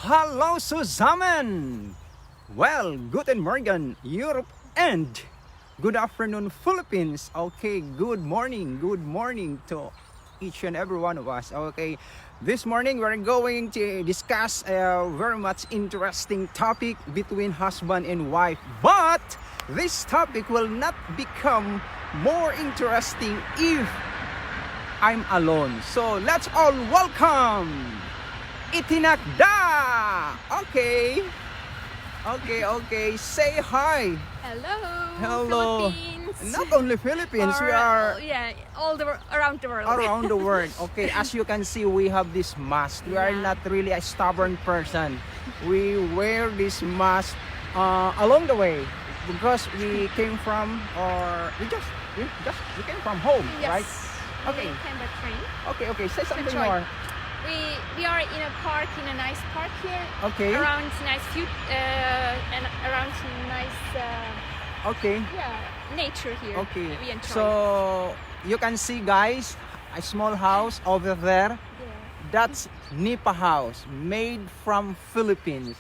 Hallo zusammen! Well, guten Morgen Europe and good afternoon Philippines. Okay, good morning to each and every one of us. Okay, this morning we're going to discuss a very much interesting topic between husband and wife. But this topic will not become more interesting if I'm alone. So let's all welcome Itinakda! Okay. Say hi. Hello, Philippines. Not only Philippines, we are around the world. around the world. Okay, as you can see, we have this mask. We are not really a stubborn person. We wear this mask along the way because we came from, or we came from home, Yes. right? Okay. We came by train. Okay. Say something Detroit. more. We are in a park, in a nice park here. Okay. Around nice view and around nice Okay. nature here. Okay. We enjoy. So you can see, guys, a small house over there. That's Nipa house, made from Philippines.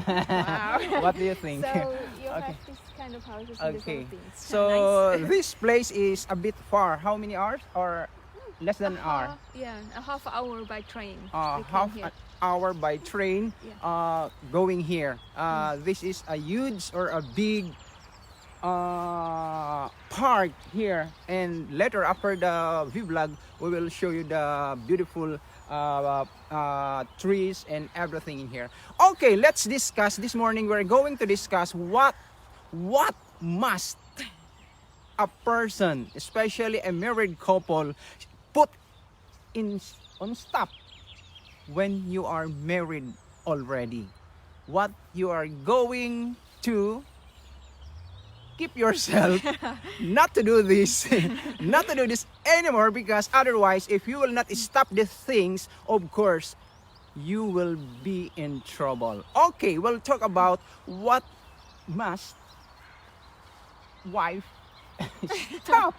Wow. What do you think? So you Okay. have this kind of houses in the Okay. Philippines. So Nice. this place is a bit far. How many hours or less than an hour? A half hour by train. We came Half here. an hour by train going here. This is a huge or a big park here, and later after the vlog we will show you the beautiful trees and everything in here. Okay, let's discuss. This morning we're going to discuss what must a person, especially a married couple, put on stop when you are married already. What you are going to keep yourself not to do this anymore, because otherwise, if you will not stop the things, of course you will be in trouble. Okay, we'll talk about what must wife stop.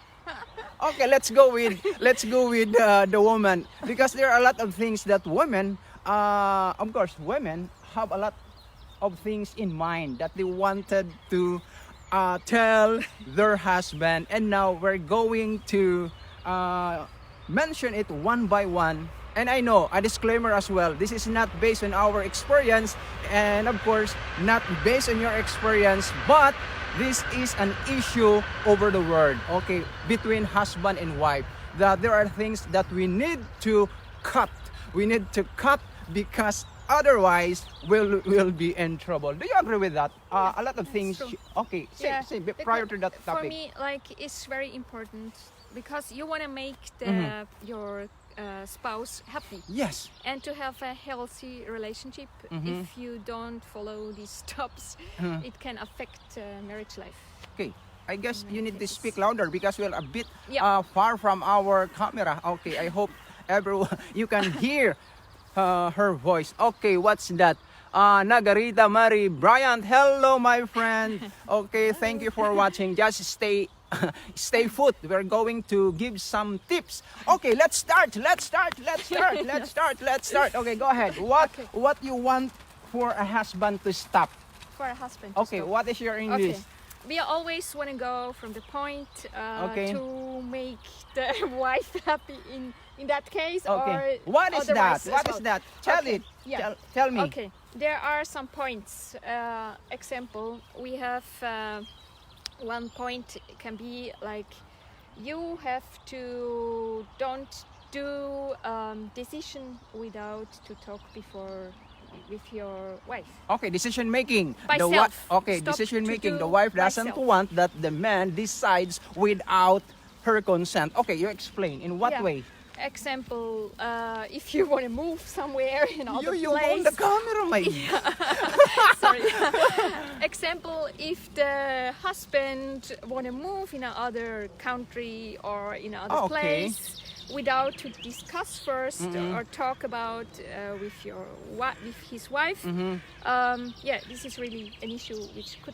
Okay, let's go with the woman, because there are a lot of things that women, of course, women have a lot of things in mind that they wanted to tell their husband, and now we're going to mention it one by one. And I know, a disclaimer as well, this is not based on our experience, and of course not based on your experience, but this is an issue over the world, okay, between husband and wife, that there are things that we need to cut. We need to cut because otherwise we'll be in trouble. Do you agree with that? A lot of things. true. Okay, say prior to that topic. For me, it's very important because you want to make your spouse happy. Yes. And to have a healthy relationship, if you don't follow these steps, it can affect marriage life. Okay. I guess you need to speak louder because we're a bit Yeah. far from our camera. Okay, I hope everyone you can hear her voice. Okay, what's that? Nagarita Marie Bryant. Hello, my friend. Okay, thank you for watching. Just stay put. We're going to give some tips. Okay, let's start. Okay, go ahead. What you want for a husband to stop? For a husband. to Okay, stop. what is your English? Okay. We always want to go from the point Okay. to make the wife happy in that case. Okay. Or What is that? otherwise as What well. is that? Tell Okay, it. yeah. Tell me. Okay, there are some points. Example, we have one point can be like you have to don't do decision without to talk before with your wife. Okay, decision making. By The self. okay, Stop decision to making. do The wife by doesn't self. want that the man decides without her consent. Okay, you explain. In what Yeah. way? Example, if you want to move somewhere in other You own place. the camera, my. Sorry. Example, if the husband want to move in another country or in another Okay. place without to discuss first or talk about with his wife, this is really an issue which could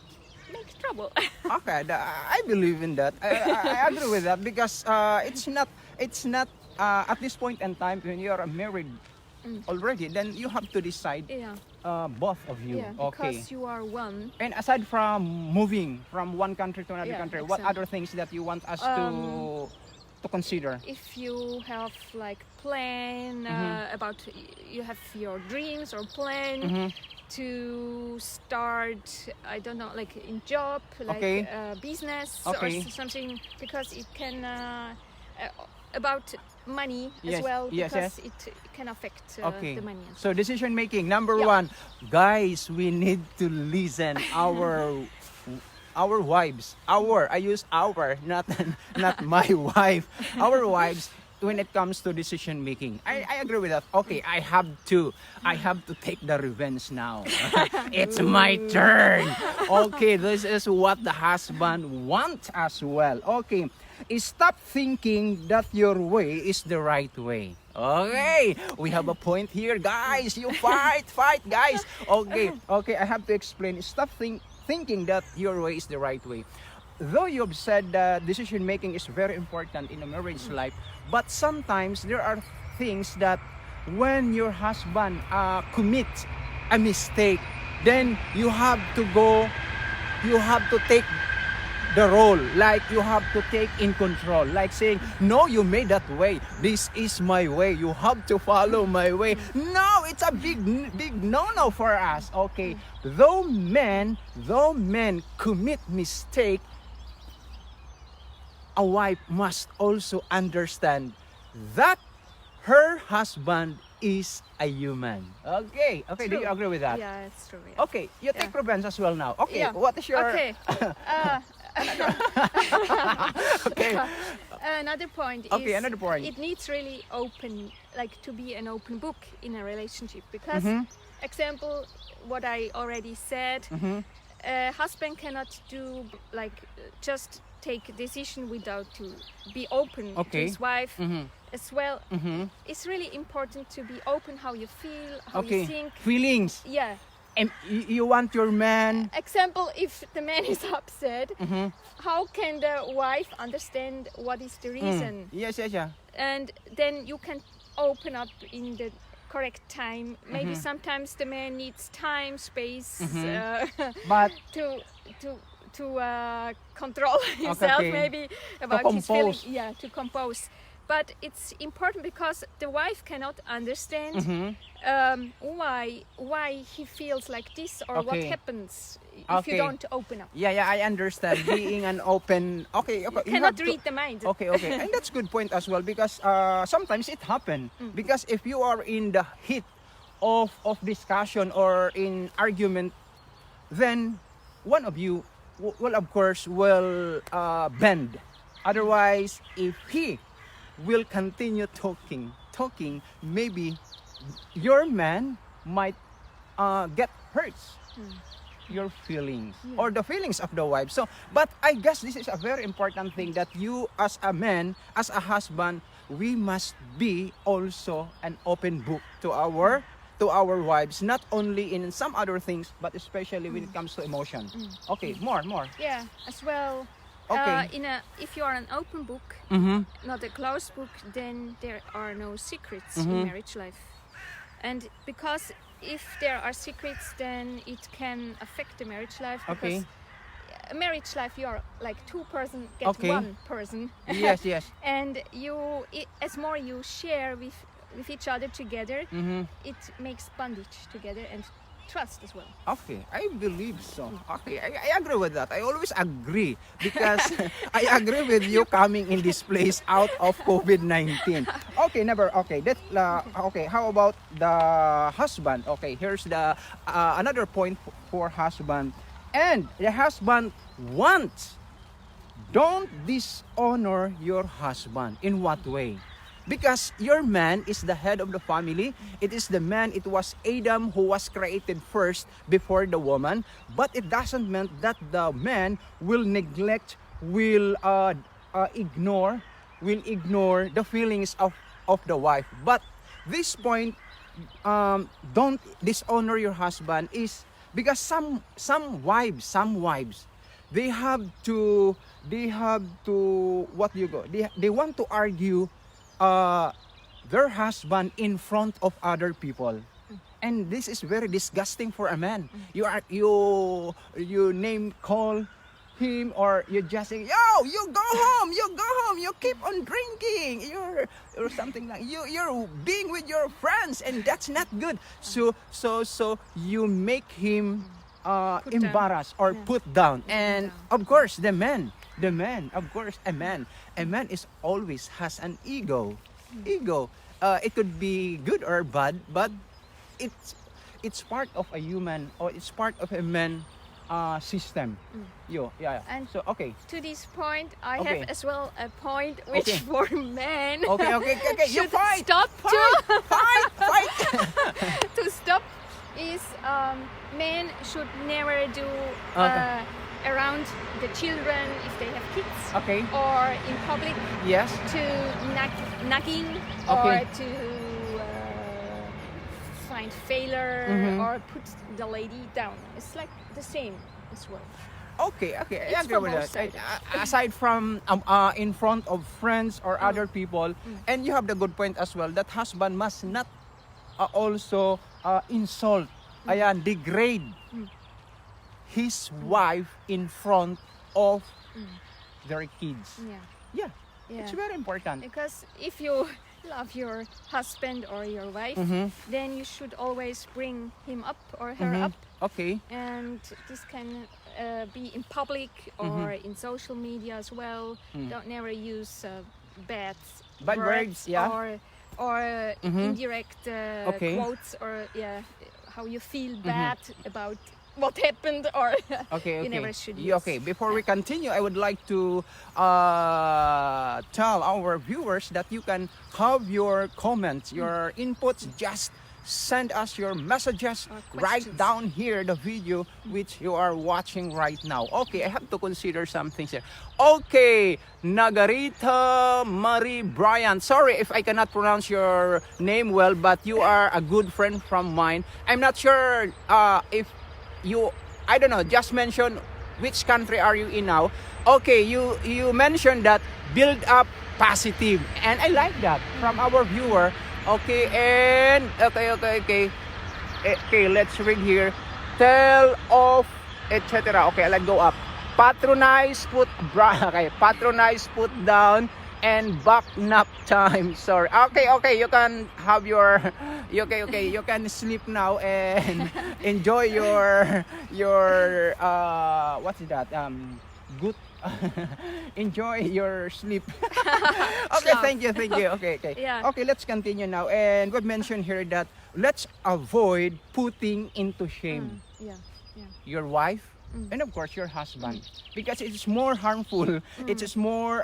make trouble. Okay, I believe in that. I agree with that because it's not at this point in time when you are a married already, then you have to decide, Yeah, both of you. yeah, Okay. because you are one. And aside from moving from one country to another Yeah, country, what exactly. other things that you want us to consider? If you have like plan about you have your dreams or plan Mm-hmm. to start, I don't know, like in job, like Okay. business Okay. or something, because it can about money Yes, as well, yes, because it can affect Okay. the money as So decision making, number Yeah. one, guys, we need to listen our wives. I use our, not my wife. Our wives when it comes to decision making. I agree with that. Okay, I have to take the revenge now. It's my turn. Okay, this is what the husband wants as well. Okay, stop thinking that your way is the right way. Okay, we have a point here, guys. You fight, guys. Okay, I have to explain. Stop thinking that your way is the right way. Though you've said that decision making is very important in a marriage life, but sometimes there are things that when your husband commits a mistake, then you have to take the role, like you have to take in control, like saying, no, you made that way, this is my way, you have to follow my way. No, it's a big no for us. Okay, though men commit mistake, a wife must also understand that her husband is a human. Okay, do you True. agree with that? Yeah, it's true. Yeah. Okay, you take Yeah. revenge as well now. Okay, Yeah. what is your Okay. okay? Another point Okay, is another point. it needs really open, like to be an open book in a relationship, because Mhm. example, what I already said, a husband cannot do like just take a decision without to be open to Okay. his wife Mhm. as well. Mhm. It's really important to be open how you feel, how Okay, you think. feelings. Yeah. And you want your man. Example, if the man is upset, Mhm. how can the wife understand what is the reason? Yes. And then you can open up in the correct time. Maybe sometimes the man needs time, space But to control himself, okay. maybe about his feelings. compose. Yeah, to compose. But it's important because the wife cannot understand why he feels like this or what Okay. happens if Okay. you don't open up. yeah, I understand being an open. Okay, You you cannot have to- read the mind. Okay, and that's good point as well, because sometimes it happen because if you are in the heat of discussion or in argument, then one of you will of course will bend. Otherwise, if he will continue talking, maybe your man might get hurt your feelings or the feelings of the wife. So, but I guess this is a very important thing that you as a man, as a husband, we must be also an open book to our wives, not only in some other things, but especially when it comes to emotion. Okay, more. Yeah, as well. Okay. If you are an open book, Mm-hmm. not a closed book, then there are no secrets Mhm. in marriage life. And because if there are secrets, then it can affect the marriage life. Okay. Because a marriage life, you are like two person get Okay. one person. Yes. And as more you share with each other together, Mm-hmm. it makes bondage together and trust as well. Okay, I believe so. Okay, I agree with that. I always agree because I agree with you coming in this place out of COVID-19. Okay, never. Okay, okay. How about the husband? Okay, here's the another point for husband, and the husband wants. Don't dishonor your husband. In what way? Because your man is the head of the family. It is the man, it was Adam who was created first before the woman. But it doesn't mean that the man will neglect, will ignore the feelings of the wife. But this point, don't dishonor your husband is because some wives, they have to what do you go? They want to argue their husband in front of other people. And this is very disgusting for a man. You name call him, or you just say, yo, you go home, you keep on drinking, you're or something like you're being with your friends, and that's not good. So you make him Put embarrassed down. or Yeah. put down. And down. of course the man, of course a man is always has an ego. It could be good or bad, but it's part of a human, or it's part of a man system. Yeah. And So okay. To this point, I Okay. have as well a point which Okay. for men Okay. You should fight. stop Fight. to stop is men should never do Okay. around the children if they have kids Okay. or in public Yes. to nagging Okay. or to find failure Mhm. or put the lady down. It's like the same as well. Okay. I It's agree from with both that. sides. Aside from in front of friends or other people, and you have the good point as well that husband must not also insult, degrade his wife in front of their kids. Yeah. Yeah, it's very important. Because if you love your husband or your wife, Mhm. then you should always bring him up or her Mhm. up, Okay. and this can be in public or in social media as well. Don't never use bad Words, yeah. or Mhm. indirect Okay. quotes or how you feel bad about what happened or Okay. you never should Yeah, use. okay. Before we continue, I would like to tell our viewers that you can have your comments, your inputs. Just send us your messages Or right questions. down here, the video which you are watching right now. Okay, I have to consider some things here. Okay, Nagarita Marie Bryant. Sorry if I cannot pronounce your name well, but you are a good friend from mine. I'm not sure if I don't know, just mention which country are you in now. Okay, you mentioned that build up positive, and I like that from our viewer. Okay, and okay, let's read here. Tell of etc. Okay, let's go up. Patronize, patronize, put down, and back nap time. Sorry. Okay, you can have your you can sleep now and enjoy your what's that? Good enjoy your sleep. Okay, Slap. thank you. Okay. Yeah. Okay, let's continue now. And we've mentioned here that let's avoid putting into shame Yeah. your wife and of course your husband, because it's more harmful, it is more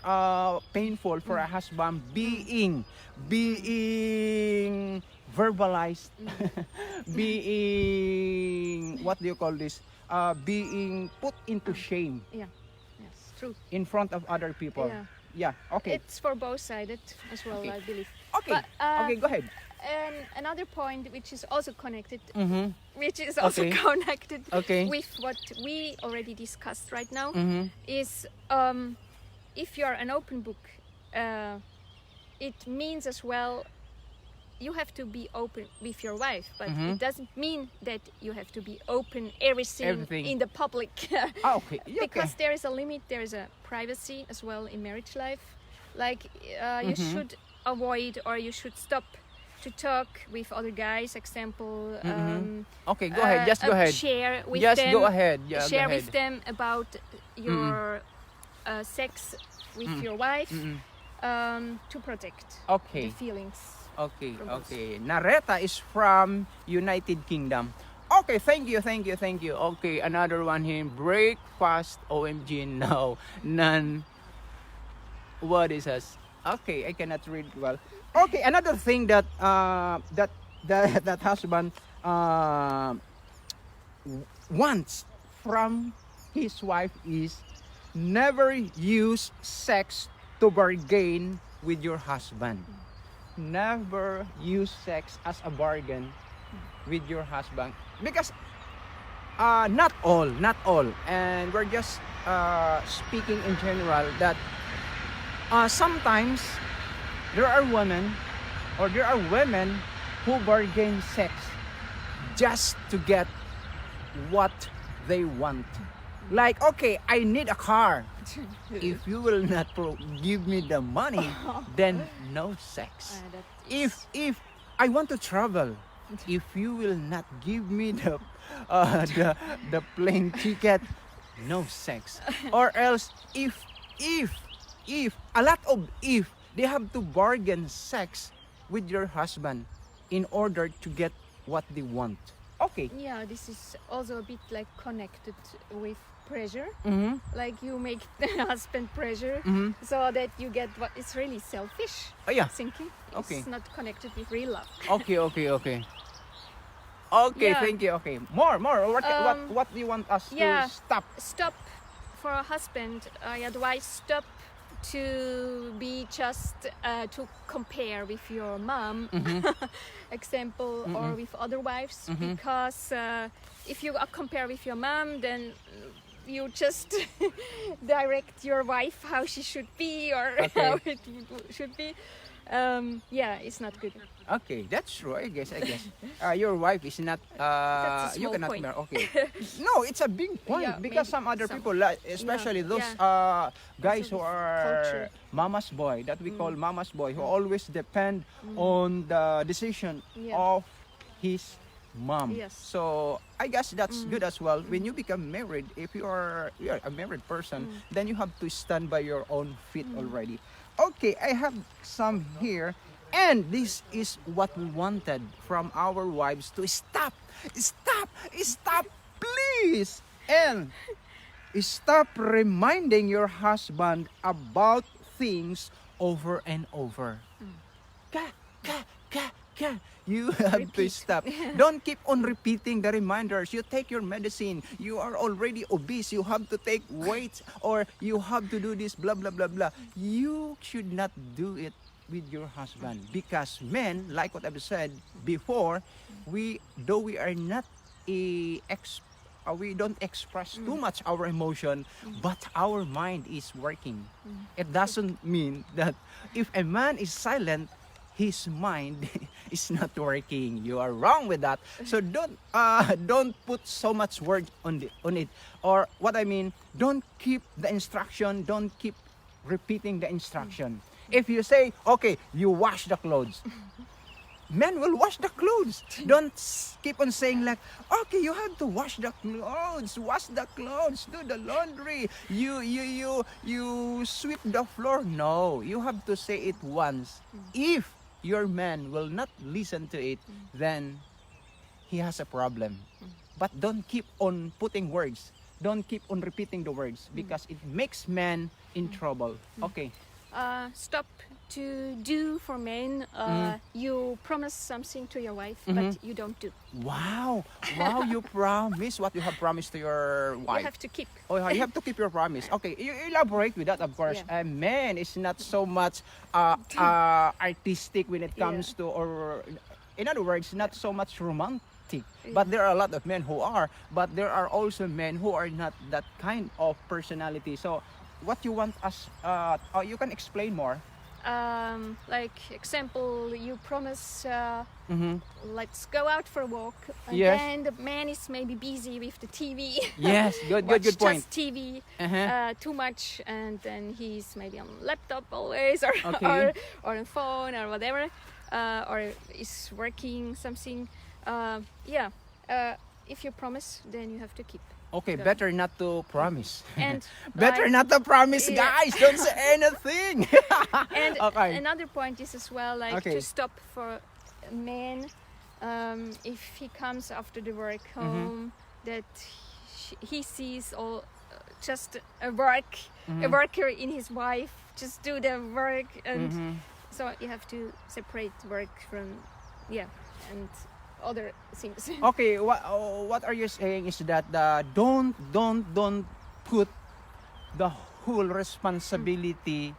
painful for a husband being verbalized, being, what do you call this, being put into shame Yes, true. in front of other people. Yeah. Okay. It's for both sided as well, Okay. I believe. Okay. But, Okay, go ahead. And another point which is also connected, Mm-hmm. Okay. connected Okay. with what we already discussed right now, Mm-hmm. is if you are an open book, it means as well you have to be open with your wife, but Mhm. it doesn't mean that you have to be open everything Everything. in the public. Okay. Because there is a limit, there is a privacy as well in marriage life. Like you Mhm. should avoid or you should stop to talk with other guys. Example, Okay, go ahead. Just go ahead. Share with Just them. go ahead. Yeah, share go with ahead. them about your sex with your wife to protect Okay. the feelings. Okay, From both. okay. Nareta is from United Kingdom. Okay, thank you. Okay, another one here. Breakfast, OMG, no. None. What is this? Okay, I cannot read well. Okay, another thing that that husband wants from his wife is never use sex to bargain with your husband. Never use sex as a bargain with your husband, because not all, and we're just speaking in general that sometimes there are women or there are women who bargain sex just to get what they want. Like, okay, I need a car. If you will not give me the money, then no sex. That If I want to travel, if you will not give me the plane ticket, no sex. Or else if a lot of if they have to bargain sex with your husband in order to get what they want. Okay. yeah, this is also a bit like connected with pressure. Mm-hmm. Like you make the husband pressure Mm-hmm. so that you get what is really selfish Oh yeah. thinking. Okay. It's not connected with real love. Okay. Okay. Okay. Yeah. Thank you. Okay. More. What do you want us yeah. to stop? Stop for a husband. I advise stop to be just to compare with your mom, example, or with other wives, because if you compare with your mom, then you just direct your wife how she should be or Okay. how it should be. Yeah, it's not good. Okay, that's true. I guess. Your wife is not. That's a You small cannot. point. Okay. No, it's a big point Yeah, because maybe some other some- people, like, especially those guys Also who with are culture. mama's boy, that we call mama's boy, who always depend on the decision Yeah. of his mom. Yes. So I guess that's good as well. When you become married, if you are a married person, then you have to stand by your own feet already. Okay, I have some here. And this is what we wanted from our wives to stop, please. And stop reminding your husband about things over and over. Ka. You have to Repeat. stop. Don't keep on repeating the reminders. You take your medicine. You are already obese. You have to take weights or you have to do this, blah, blah, blah, blah. You should not do it with your husband because men, like what I've said before, we are not we don't express too much our emotion, but our mind is working. It doesn't mean that if a man is silent, his mind is not working. You are wrong with that. So don't put so much word on it. Or what I mean, don't keep the instruction. Don't keep repeating the instruction. If you say, okay, you wash the clothes, men will wash the clothes. Don't keep on saying like, okay, you have to wash the clothes, do the laundry, you sweep the floor. No, you have to say it once. If your man will not listen to it, then he has a problem. But don't keep on putting words. Don't keep on repeating the words because it makes men in trouble. Okay. Stop to do for men. You promise something to your wife, but you don't do. Wow, you promise what you have promised to your wife. You have to keep. Oh, you have to keep your promise. Okay, you elaborate with that, of course. Yeah. A man is not so much artistic when it comes to, or in other words, not so much romantic. But there are a lot of men who are, but there are also men who are not that kind of personality. So, what you want us, you can explain more. Like example, you promise Mm-hmm. let's go out for a walk, and Yes. then the man is maybe busy with the TV. Yes, good point. Just TV Uh-huh. too much, and then he's maybe on laptop always, or Okay. or on phone or whatever, or is working something. If you promise, then you have to keep. Okay, Good. better not to promise. And Better like- not to promise, Yeah. guys. Don't say anything. And Okay. another point is as well, like Okay. to stop for a man if he comes after the work home, that he sees all just a worker in his wife, just do the work, and so you have to separate work from and other things. Okay, what are you saying is that don't put the whole responsibility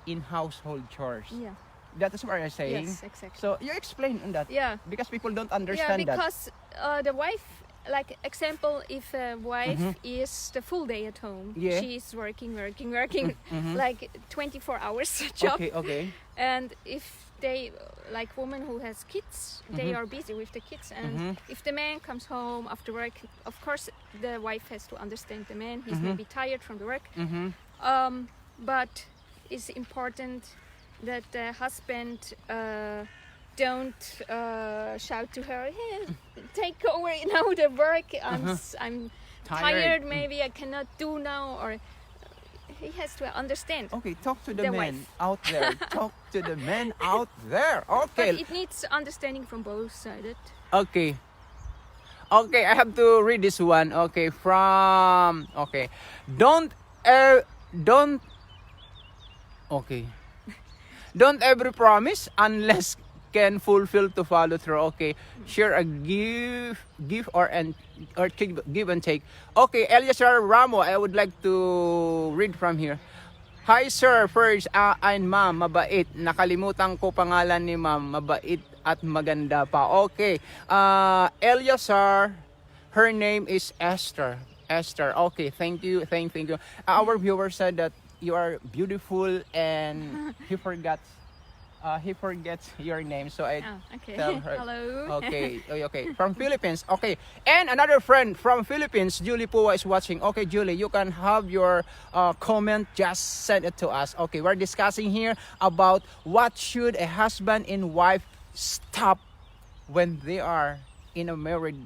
in household chores. Yeah. That is what you're saying. Yes, exactly. So you explain on that. Yeah. Because people don't Yeah, understand that. because the wife, like example, if a wife is the full day at home, Yeah. she's working, like 24 hours job, Okay. and if they, like women who has kids, they are busy with the kids, and if the man comes home after work, of course the wife has to understand the man. He's maybe tired from the work, but it's important that the husband don't shout to her, hey, take over now the work. I'm tired. Maybe I cannot do now, or he has to understand. Okay, talk to the The men wife. out there. Talk to the men out there. Okay. But it needs understanding from both sides. Okay. Okay, I have to read this one. Okay, from Don't okay. Don't ever promise unless can fulfill to follow through. Okay, share a give or give and take. Okay, Eliasar Ramo, I would like to read from here. Hi sir, first, I'm ma'am, mabait. Nakalimutan ko pangalan ni ma'am, mabait at maganda pa. Okay, Eliasar, her name is Esther. Esther, okay, thank you. Our viewer said that you are beautiful and he forgets your name, so I Okay. tell her. Hello. Okay. From Philippines. Okay. And another friend from Philippines, Julie Pua is watching. Okay, Julie, you can have your comment. Just send it to us. Okay, we're discussing here about what should a husband and wife stop when they are in a married.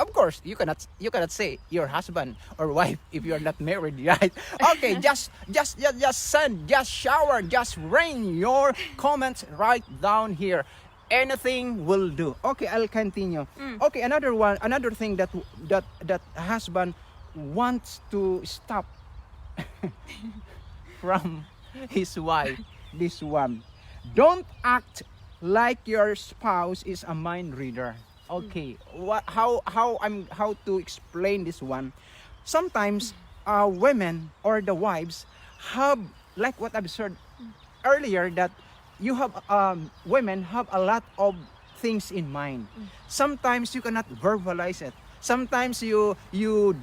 Of course, you cannot say your husband or wife if you're not married, right? Okay, just send, just shower, just rain your comments right down here. Anything will do. Okay, I'll continue. Okay, another thing that husband wants to stop from his wife. This one, don't act like your spouse is a mind reader. Okay, how to explain this one? Sometimes women or the wives have, like what I've said earlier, that you have women have a lot of things in mind. Sometimes you cannot verbalize it. Sometimes you do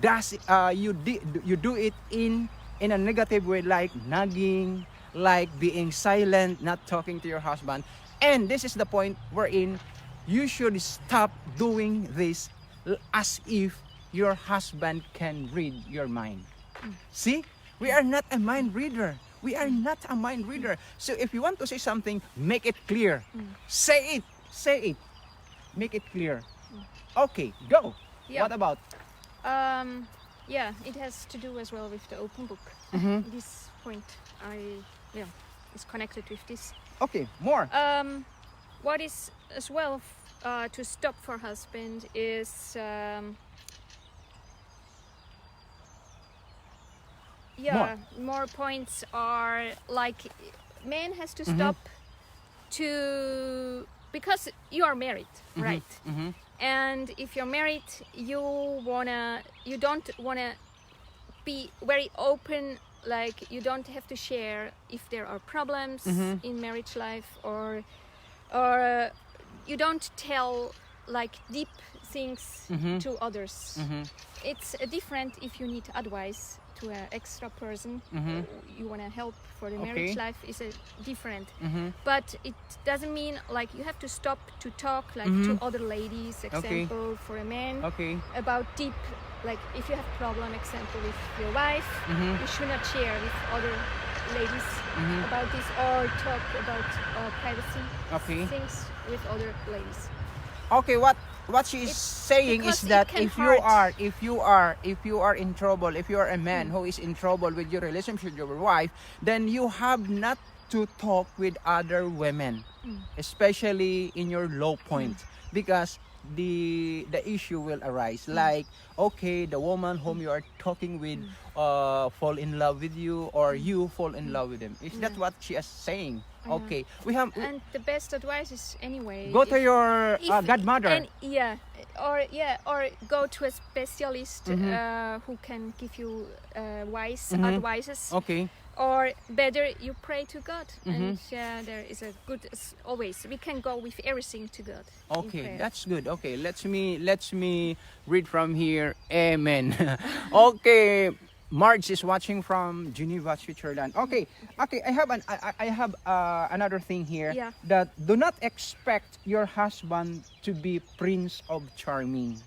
it in a negative way, like nagging, like being silent, not talking to your husband. And this is the point wherein you should stop doing this as if your husband can read your mind. See, we are not a mind reader. We are not a mind reader. So if you want to say something, make it clear. Say it. Make it clear. Okay, go. Yeah. What about? Yeah, it has to do as well with the open book. This point, is connected with this. Okay, more. What is as well to stop for husband is more points are like man has to stop to, because you are married, right? And if you're married, you don't wanna be very open. Like you don't have to share if there are problems in marriage life, or you don't tell like deep things to others. It's different if you need advice to an extra person. You want to help for the marriage life is different. But it doesn't mean like you have to stop to talk like to other ladies, example for a man, about deep, like if you have problem, example with your wife, you should not share with other ladies about this, or talk about privacy things with other ladies. Okay, what she is saying is that if you are in trouble, if you are a man who is in trouble with your relationship with your wife, then you have not to talk with other women, especially in your low point, because the issue will arise. Like, okay, the woman whom you are talking with fall in love with you, or you fall in love with him. Is that what she is saying? Okay, and the best advice is anyway, go to your godmother, and or go to a specialist who can give you wise advices. Okay. Or better, you pray to God, and there is a good. Always, we can go with everything to God. Okay, that's good. Okay, let me read from here. Amen. Okay, Marge is watching from Geneva, Switzerland. Okay, okay. I have another thing here. Yeah. That do not expect your husband to be Prince of Charming,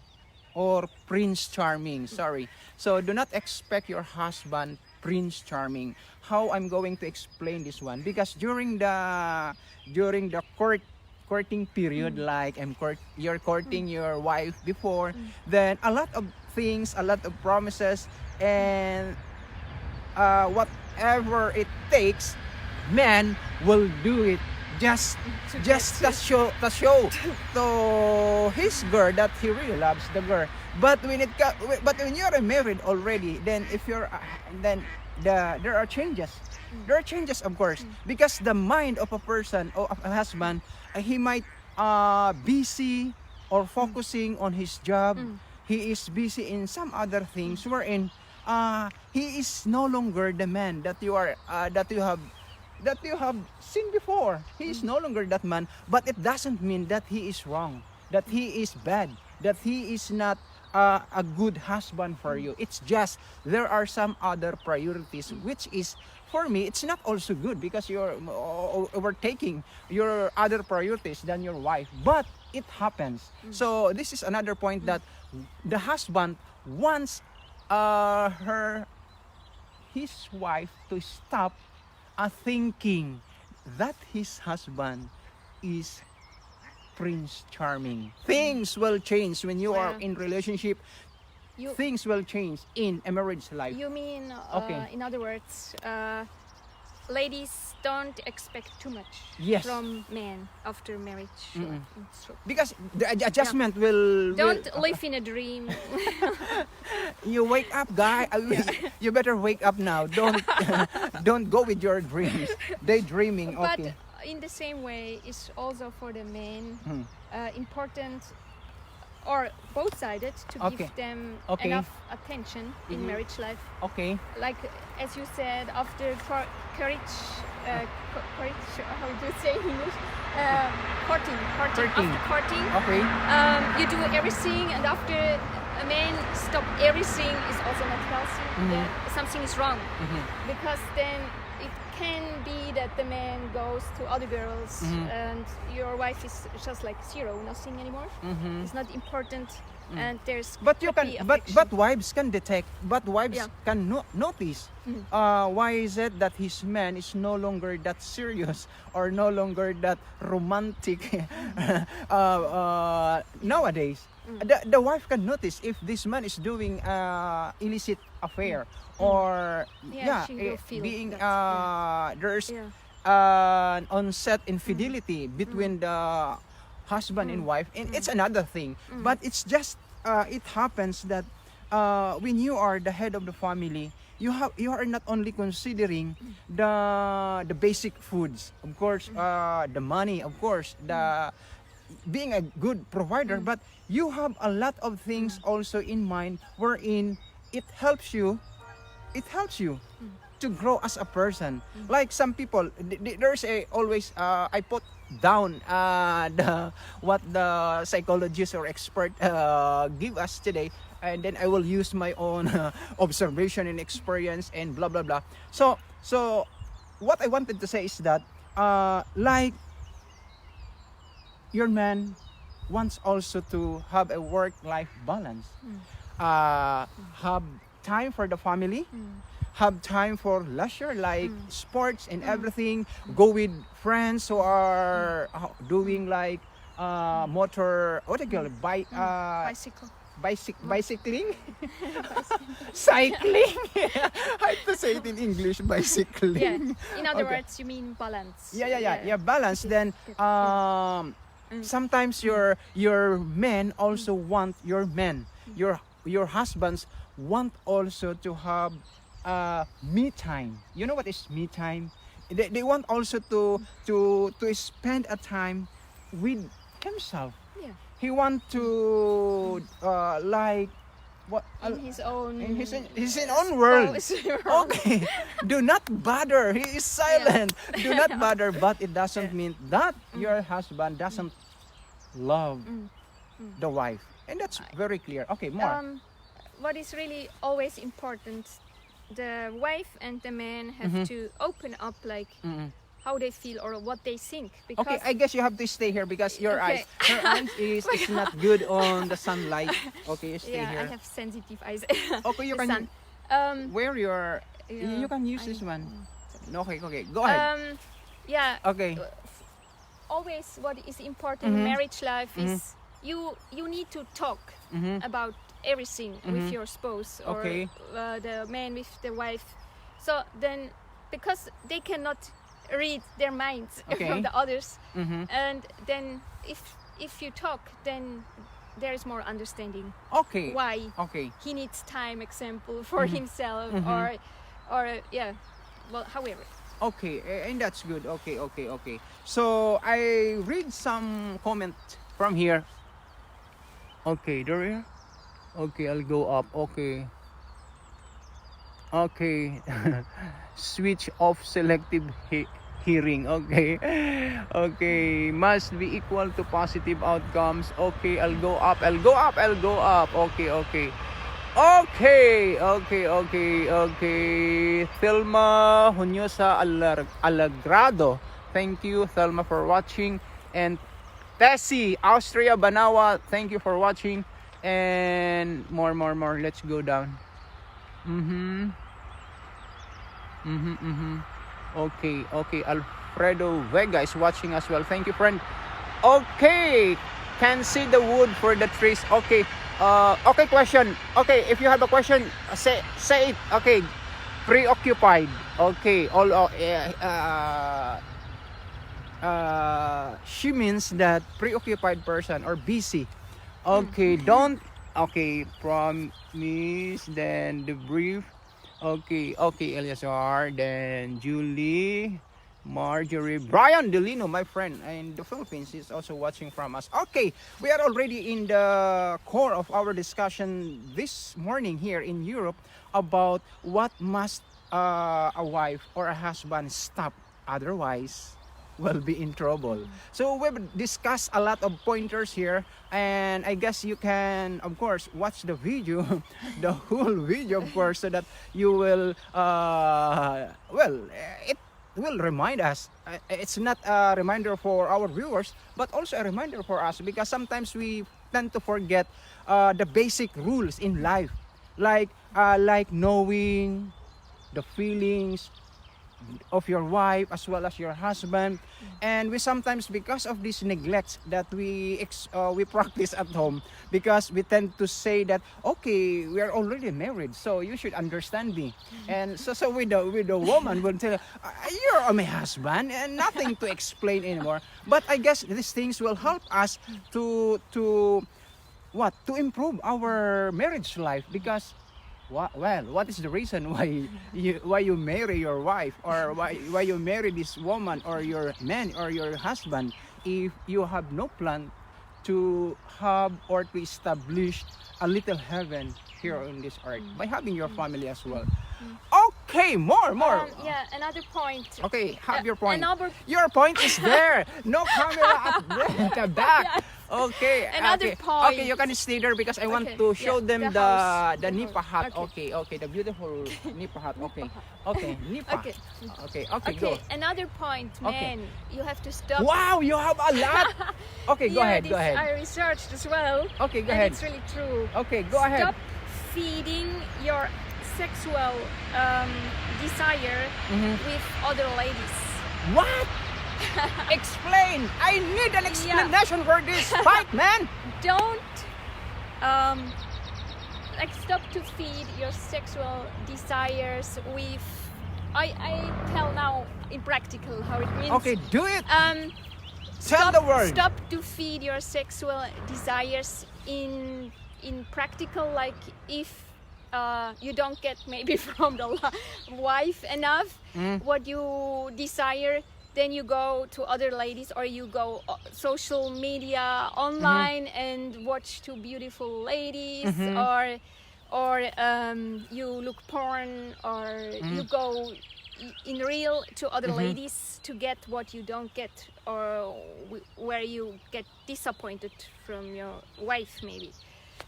or Prince Charming. Sorry. So do not expect your husband Prince Charming. How I'm going to explain this one? Because during the courting period, like you're courting your wife before, then a lot of things, a lot of promises, and whatever it takes, man will do it just To just get to show to his girl that he really loves the girl. But when you're married already, then if you're then there are changes. There are changes, of course, because the mind of a person or of a husband, he might busy or focusing on his job. He is busy in some other things wherein he is no longer the man that you are that you have seen before. He is no longer that man, but it doesn't mean that he is wrong, that he is bad, that he is not a good husband for you. It's just there are some other priorities, which is for me it's not also good because you're overtaking your other priorities than your wife. But it happens. So this is another point that the husband wants his wife to stop thinking that his husband is Prince Charming. Things will change when you are Yeah. in relationship. You Things will change in a marriage life. you mean Okay. in other words, ladies don't expect too much Yes. from men after marriage. It's true. Because the adjustment will Don't live in a dream. you wake up, guy. You better wake up now. Don't go with your dreams. Daydreaming. But Okay. in the same way, it's also for the men Hmm. important, or both-sided, to Okay. give them Okay. enough attention in marriage life. Okay. Like as you said, after courage, courage, how do you say in English? Courting. Courting. After courting, Okay. you do everything, and after a man stop everything is also not healthy. Then something is wrong, because then it can be that the man goes to other girls, and your wife is just like zero, nothing anymore. It's not important, and there's But you can, copy but affection. wives can detect. But wives Yeah. can notice. Why is it that his man is no longer that serious or no longer that romantic nowadays? The wife can notice if this man is doing illicit affair or Yeah, she will feel being that, there's Yeah. an onset infidelity between the husband and wife, and it's another thing. But it's just it happens that when you are the head of the family, you are not only considering the basic foods, of course, the money, of course, the being a good provider, but you have a lot of things also in mind wherein it helps you to grow as a person. Like some people, there's a always I put down what the psychologists or expert give us today, and then I will use my own observation and experience and blah blah blah. So what I wanted to say is that like your man wants also to have a work-life balance, have time for the family, have time for leisure like sports and everything, go with friends who are doing like motor, what do you call it, Bicycle. bicycling cycling. I have to say it in English, bicycling. Yeah. In other Okay. words, you mean balance. Yeah, balance. Then sometimes your men also want your husbands want also to have me time. You know what is me time? They want also to spend a time with himself. Yeah. He want to like what In his own. in his own world. Okay, do not bother. He is silent. Do not bother. But it doesn't mean that your husband doesn't love the wife, and that's very clear. Okay, more. What is really always important the wife and the man have to open up, like how they feel or what they think. Because Okay, I guess you have to stay here because your Okay. her eyes is not good on the sunlight. Okay, you stay yeah, I here. have sensitive eyes. Okay, you The can sun. wear your. Yeah, You can use I- this one. Okay, okay, go ahead. Yeah. Okay. Always, what is important in marriage life is you need to talk about everything with your spouse or Okay. the man with the wife. So then, because they cannot read their minds Okay. from the others, and then if you talk, then there is more understanding Okay. why Okay. he needs time, example, for himself, or yeah, well, however. Okay, and that's good. Okay, okay, okay. So I read some comment from here. Okay, there. Okay, I'll go up. Okay. Okay. Switch off selective hearing. Okay. Okay. Must be equal to positive outcomes. Okay, I'll go up. I'll go up. I'll go up. Okay, okay. Okay, okay, okay, okay. Thelma Hunyosa Alagrado. Thank you, Thelma, for watching. And Tessie, Austria Banawa, thank you for watching. And more. Let's go down. Okay, okay. Alfredo Vega is watching as well. Thank you, friend. Okay, can see the wood for the trees. Okay. Okay, question. Okay, if you have a question, say it. Okay, preoccupied. Okay, she means that preoccupied person or busy. Okay, don't. Okay, promise. Then the brief. Okay, okay, Eleazar. Then Julie. Marjorie, Brian Delino, my friend in the Philippines, is also watching from us. Okay, we are already in the core of our discussion this morning here in Europe about what must a wife or a husband stop, otherwise will be in trouble. So we've discussed a lot of pointers here, and I guess you can, of course, watch the video, the whole video, of course, so that you will, it will remind us. It's not a reminder for our viewers, but also a reminder for us, because sometimes we tend to forget the basic rules in life, like knowing the feelings of your wife as well as your husband. And we sometimes, because of this neglect that we practice at home, because we tend to say that, okay, we are already married, so you should understand me. And so with the woman will tell, you're my husband and nothing to explain anymore. But I guess these things will help us to improve our marriage life, because what is the reason why you marry your wife, or why you marry this woman or your man or your husband, if you have no plan to have or to establish a little heaven here on this earth by having your family as well. Okay, more. Yeah, another point. Okay, have your point. Your Your point is there. No camera at the back. Okay. Another okay. point. Okay, you can stay there because I want Okay, to show yeah, them the house. the nipa hut. Okay. Okay, the beautiful nipa hut. Okay. Okay, nipa. Okay. Okay, go. Another point, Okay. man. You have to stop. Wow, you have a lot. Okay, go ahead. This Go ahead. I researched as well. Okay, go and ahead. It's really true. Okay, go ahead. Stop feeding your sexual desire with other ladies. What? Explain. I need an explanation for this fight, man. Don't stop to feed your sexual desires with. I tell now in practical how it means. Okay, do it. Stop, Tell the world. Stop to feed your sexual desires in practical, like if you don't get maybe from the wife enough what you desire, then you go to other ladies, or you go social media online and watch two beautiful ladies, or you look porn, or you go in real to other ladies to get what you don't get, or where you get disappointed from your wife maybe.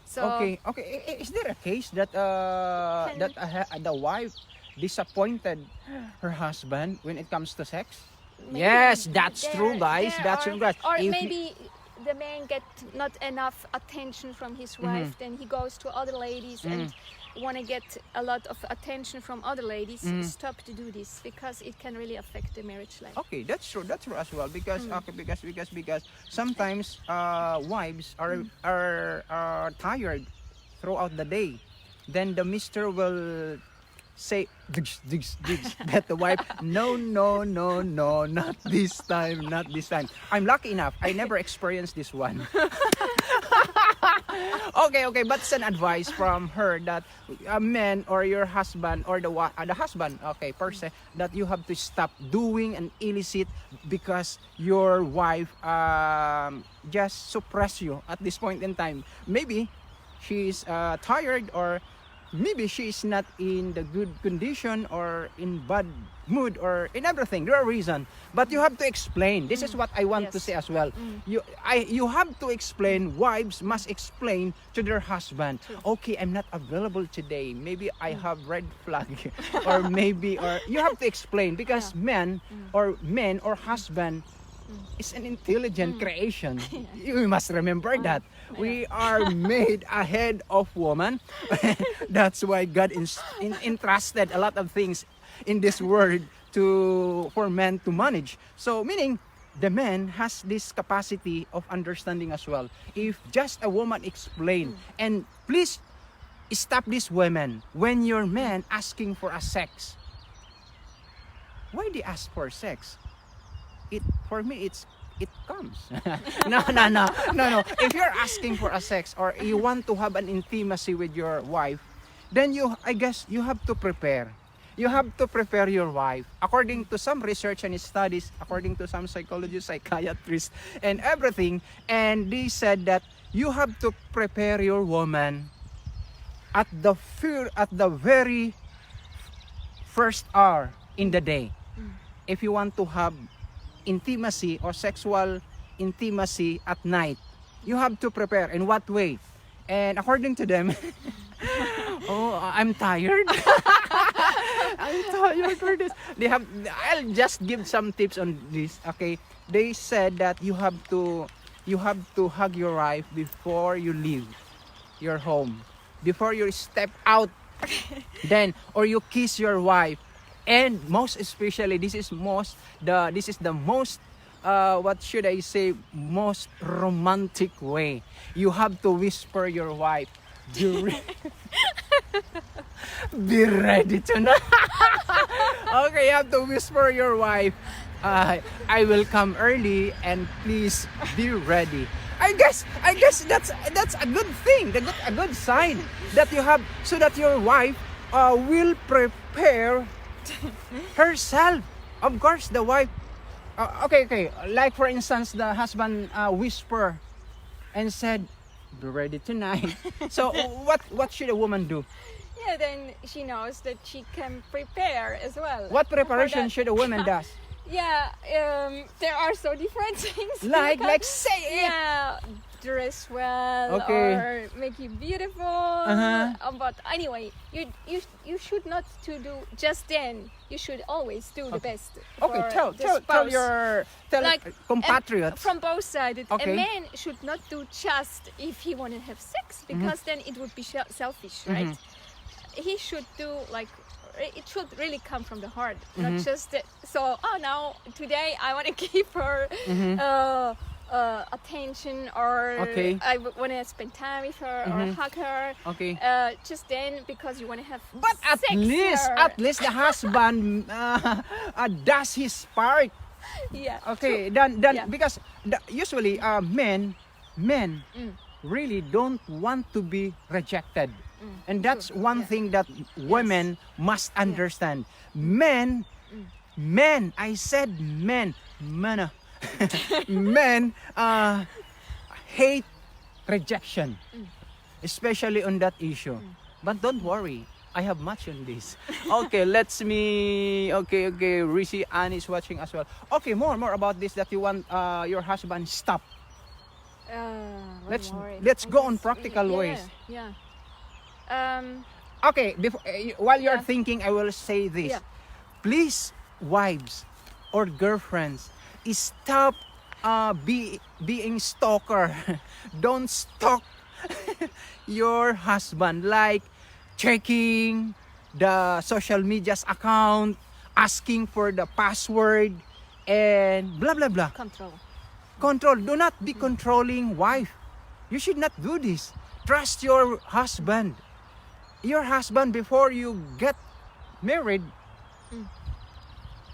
So Okay, okay. Is there a case that the wife disappointed her husband when it comes to sex? maybe Yes, that's true, guys. there That's are, true, guys. or If maybe the man get not enough attention from his wife, then he goes to other ladies and want to get a lot of attention from other ladies. Stop to do this, because it can really affect the marriage life. Okay, that's true. That's true as well. Because because sometimes wives are tired throughout the day. Then the mister will say digs digs digs that the wife, no, not this time, not this time. I'm lucky enough, I never experienced this one. Okay, but it's an advice from her that a man or your husband or the husband, okay, per se, that you have to stop doing an illicit because your wife just suppress you at this point in time. Maybe she's tired, or maybe she is not in the good condition or in bad mood or in everything. There are reasons, but you have to explain. This is what I want to Yes. say as well. You have to explain. Wives must explain to their husband. Okay, I'm not available today. Maybe I have red flag, or maybe, or you have to explain, because men or husband is an intelligent creation. You must remember that. We are made ahead of woman. That's why God entrusted a lot of things in this world for men to manage. So meaning the man has this capacity of understanding as well. If just a woman explain, and please stop this women when your man asking for a sex. Why they ask for sex? For me it comes. No. If you're asking for a sex, or you want to have an intimacy with your wife, then I guess you have to prepare. You have to prepare your wife. According to some research and studies, according to some psychologists, psychiatrists, and everything, and they said that you have to prepare your woman at the very first hour in the day. If you want to have intimacy or sexual intimacy at night, you have to prepare. In what way? And according to them, oh, I'm tired. I'm tired for this. I'll just give some tips on this. Okay, they said that you have to hug your wife before you leave your home, before you step out. Then, or you kiss your wife. And most especially, this is the most what should I say, most romantic way. You have to whisper your wife, be ready tonight. Okay, you have to whisper your wife, I will come early and please be ready. I guess that's a good thing, a good sign that you have, so that your wife will prepare herself. Of course, the wife. Okay. Like for instance, the husband whisper and said, "Be ready tonight." So what should a woman do? Yeah, then she knows that she can prepare as well. What preparation for that. should a woman does? Yeah, there are so different things. Like say it. Yeah, dress well, Okay. or make you beautiful. But anyway, you should not to do just then. You should always do the best. Okay, for the tell spouse. your Like, compatriots. from both sides. Okay. A man should not do just if he want to have sex, because then it would be selfish, right? He should do like, it should really come from the heart, not just now today I want to give her attention, or Okay. I want to spend time with her, or hug her. Okay. Just then because you want to have But at sex with least her. the husband does his part. Yeah. Okay, true. then Yeah. because usually men really don't want to be rejected. And that's one thing that women must understand. Men, I said men, men hate rejection, especially on that issue. But don't worry, I have much on this. Okay, okay, Rishi Annie is watching as well. Okay, more about this, that you want your husband stop. One Let's more. let's I go on guess, practical yeah, ways. Yeah. Okay, before while you're Yeah. thinking, I will say this. Yeah. Please, wives or girlfriends, stop being stalker. Don't stalk your husband, like checking the social media's account, asking for the password, and blah blah blah. Control. Control. Do not be controlling wife. You should not do this. Trust your husband. Your husband, before you get married,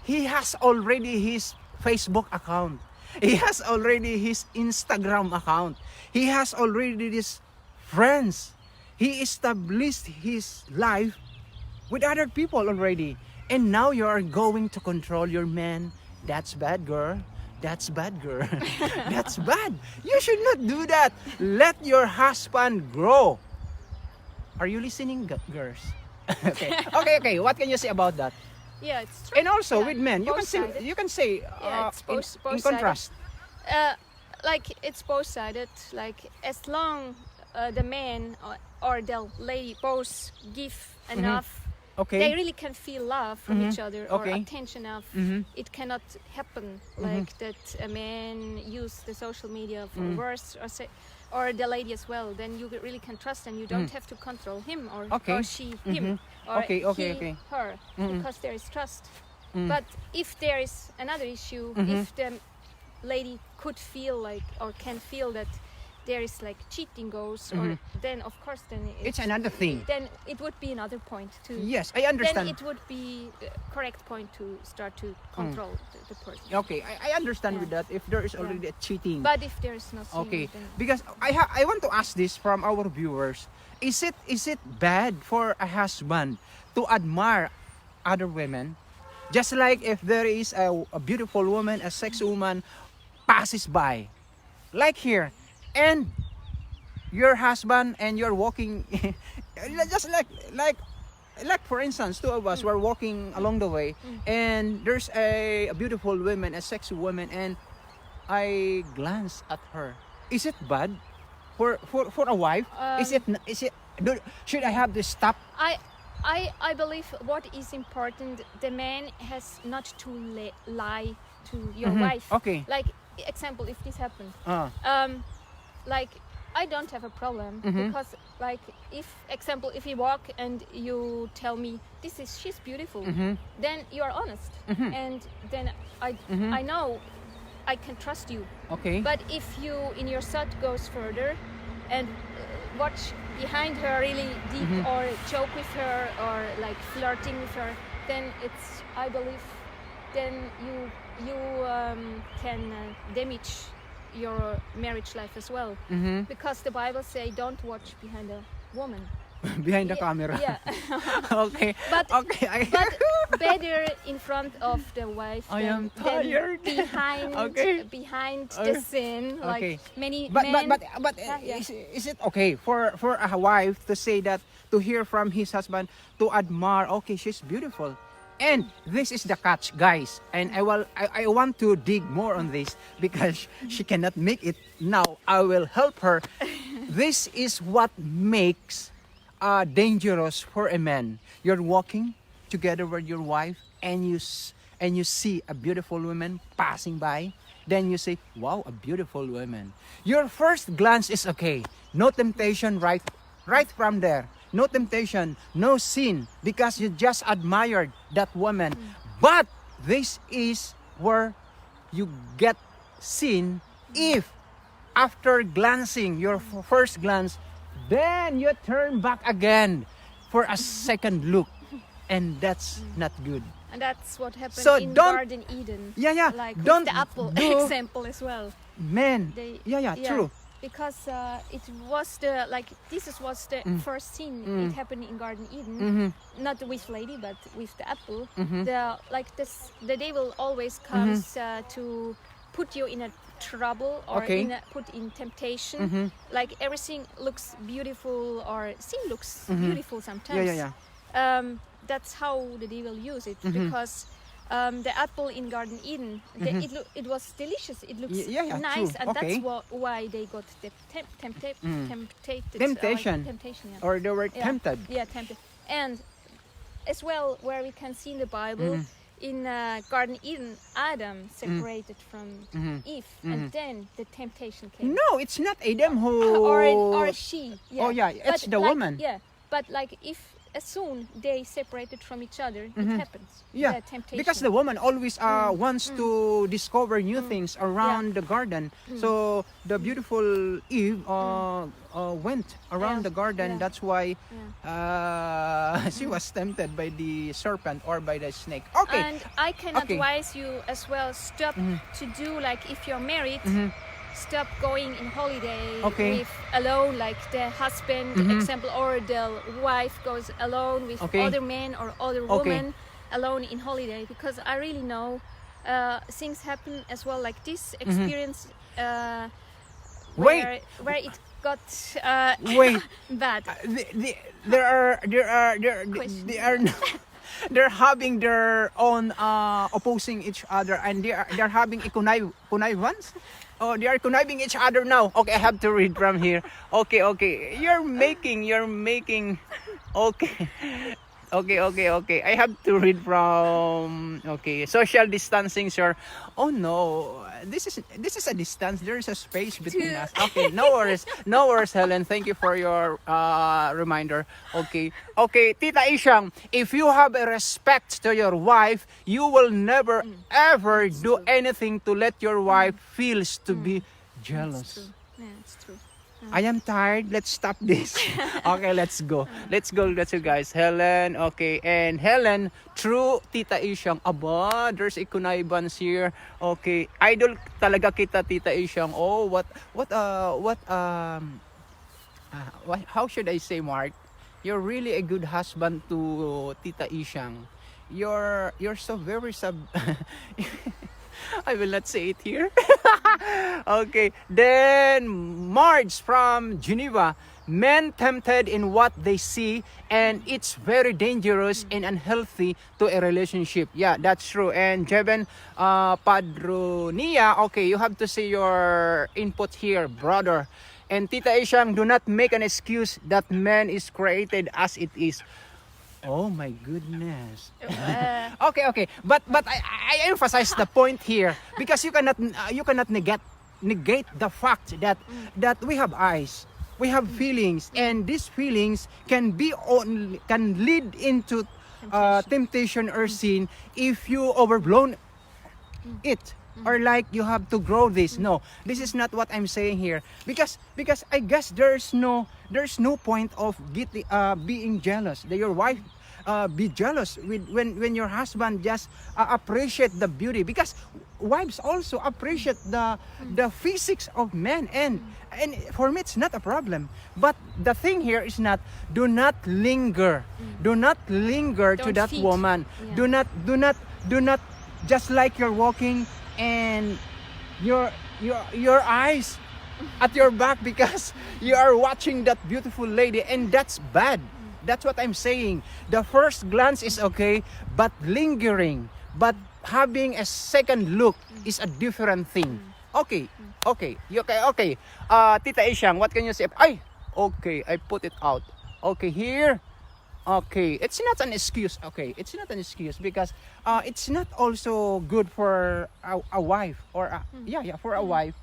he has already his Facebook account. He has already his Instagram account. He has already his friends. He established his life with other people already. And now you are going to control your man. That's bad, girl. That's bad, girl. That's bad. You should not do that. Let your husband grow. Are you listening, girls? Okay. What can you say about that? Yeah, it's true. And also Yeah, with men, you both-sided. can say Yeah, it's in both-sided. contrast. Like it's both-sided. Like as long the man or the lady both give enough, Okay. they really can feel love from each other or Okay. attention of. It cannot happen like that. A man use the social media for worse or the lady as well. Then you really can trust, and you don't have to control him or she him or Okay. he her because there is trust. But if there is another issue, if the lady could feel like or can feel that there is like cheating goes, or then of course then It's another thing. then it would be another point to Yes, I then understand. it would be the correct point to start to control the person. Okay, I understand Yeah. with that. If there is already a cheating. But if there is no sin, Okay, then because I want to ask this from our viewers. Is it bad for a husband to admire other women? Just like if there is a beautiful woman, a sex woman passes by, like here, and your husband and you're walking, just like for instance, two of us were walking along the way, and there's a beautiful woman, a sexy woman, and I glance at her. Is it bad for a wife? Should I have to stop? I believe what is important, the man has not to lie to your wife. Okay. Like example, if this happened, like I don't have a problem because like if you walk and you tell me she's beautiful, then you are honest, and then I know I can trust you. Okay. But if you in your thought goes further and watch behind her really deep or joke with her or like flirting with her, then it's I believe then you can damage your marriage life as well, because the Bible say don't watch behind a woman. Behind the camera. Yeah. Okay. But Okay. but better in front of the wife I am than tired. behind Okay. behind the sin. Okay. Like many But men. Yeah. is it okay for a wife to say that, to hear from his husband, to admire, okay, she's beautiful? And this is the catch, guys. And I want to dig more on this because she cannot make it now. I will help her. This is what makes dangerous for a man. You're walking together with your wife, and you see a beautiful woman passing by. Then you say, "Wow, a beautiful woman." Your first glance is okay. No temptation right from there. No temptation, no sin, because you just admired that woman. But this is where you get sin if after glancing your first glance, then you turn back again for a second look, and that's not good. And that's what happened So in don't- Garden Eden. Yeah, Like don't with the apple do- example as well. Men, They, true. Because it was this was the first scene. It happened in Garden Eden, not with lady, but with the apple. The devil always comes to put you in a trouble or Okay. put in temptation. Like everything looks beautiful or sin looks beautiful sometimes. Yeah. That's how the devil use it, because the apple in Garden Eden. It was delicious. It looks Yeah, nice, true. and Okay. that's why they got the Temptation. temptation. Yeah. Or they were Yeah. tempted. Yeah, tempted. And as well, where we can see in the Bible, in Garden Eden, Adam separated from Eve, and then the temptation came. No, it's not Adam who. Or she. Yeah. Oh, yeah, it's the like, woman. Yeah, but like if as soon they separated from each other, it happens. Yeah, The temptation. because the woman always wants to discover new things around the garden. So the beautiful Eve went around the garden. Yeah. That's why she was tempted by the serpent or by the snake. Okay. And I can Okay. advise you as well, stop to do, like if you're married, stop going in holiday Okay. with alone, like the husband example, or the wife goes alone with Okay. other men or other Okay. women alone in holiday, because I really know things happen as well, like this experience Wait. where it got Wait. bad. They're having their own opposing each other, and they're having a connivance. Oh, they are conniving each other now. Okay, I have to read from here. Okay. You're making. Okay. Okay. I have to read from. Okay, social distancing, sir. Oh no, this is a distance. There is a space between us. Okay, no worries, Helen. Thank you for your reminder. Okay, Tita Ishang, if you have a respect to your wife, you will never ever do anything to let your wife feels to be jealous. Yeah, it's true. I am tired. Let's stop this. Okay, let's go, guys. Helen, okay, and Helen, true Tita Ishang. Aba, there's a connivance here. Okay, idol talaga kita, Tita Ishang. Oh, how should I say, Mark? You're really a good husband to Tita Ishang. You're so very I will not say it here. Okay, then Marge from Geneva. Men tempted in what they see, and it's very dangerous and unhealthy to a relationship. Yeah, that's true. And Jeven Padronia, okay, you have to say your input here, brother. And Tita Ishang, do not make an excuse that man is created as it is. Oh my goodness. Okay. But I emphasize the point here, because you cannot negate the fact that we have eyes, we have feelings, and these feelings can lead into temptation or sin if you overblown it. Or like you have to grow this. No, this is not what I'm saying here. Because I guess there's no point of being jealous. That your wife be jealous when your husband just appreciate the beauty. Because wives also appreciate the physics of men, and for me it's not a problem. But the thing here is do not linger to Don't that feed. woman. Yeah. Do not just like you're walking and your eyes at your back because you are watching that beautiful lady, and that's bad. That's what I'm saying. The first glance is okay, but lingering, but having a second look is a different thing. Okay. Tita Ishang, what can you say? Okay, I put it out. Okay, here. Okay, it's not an excuse. Okay, it's not an excuse because it's not also good for a wife or for a wife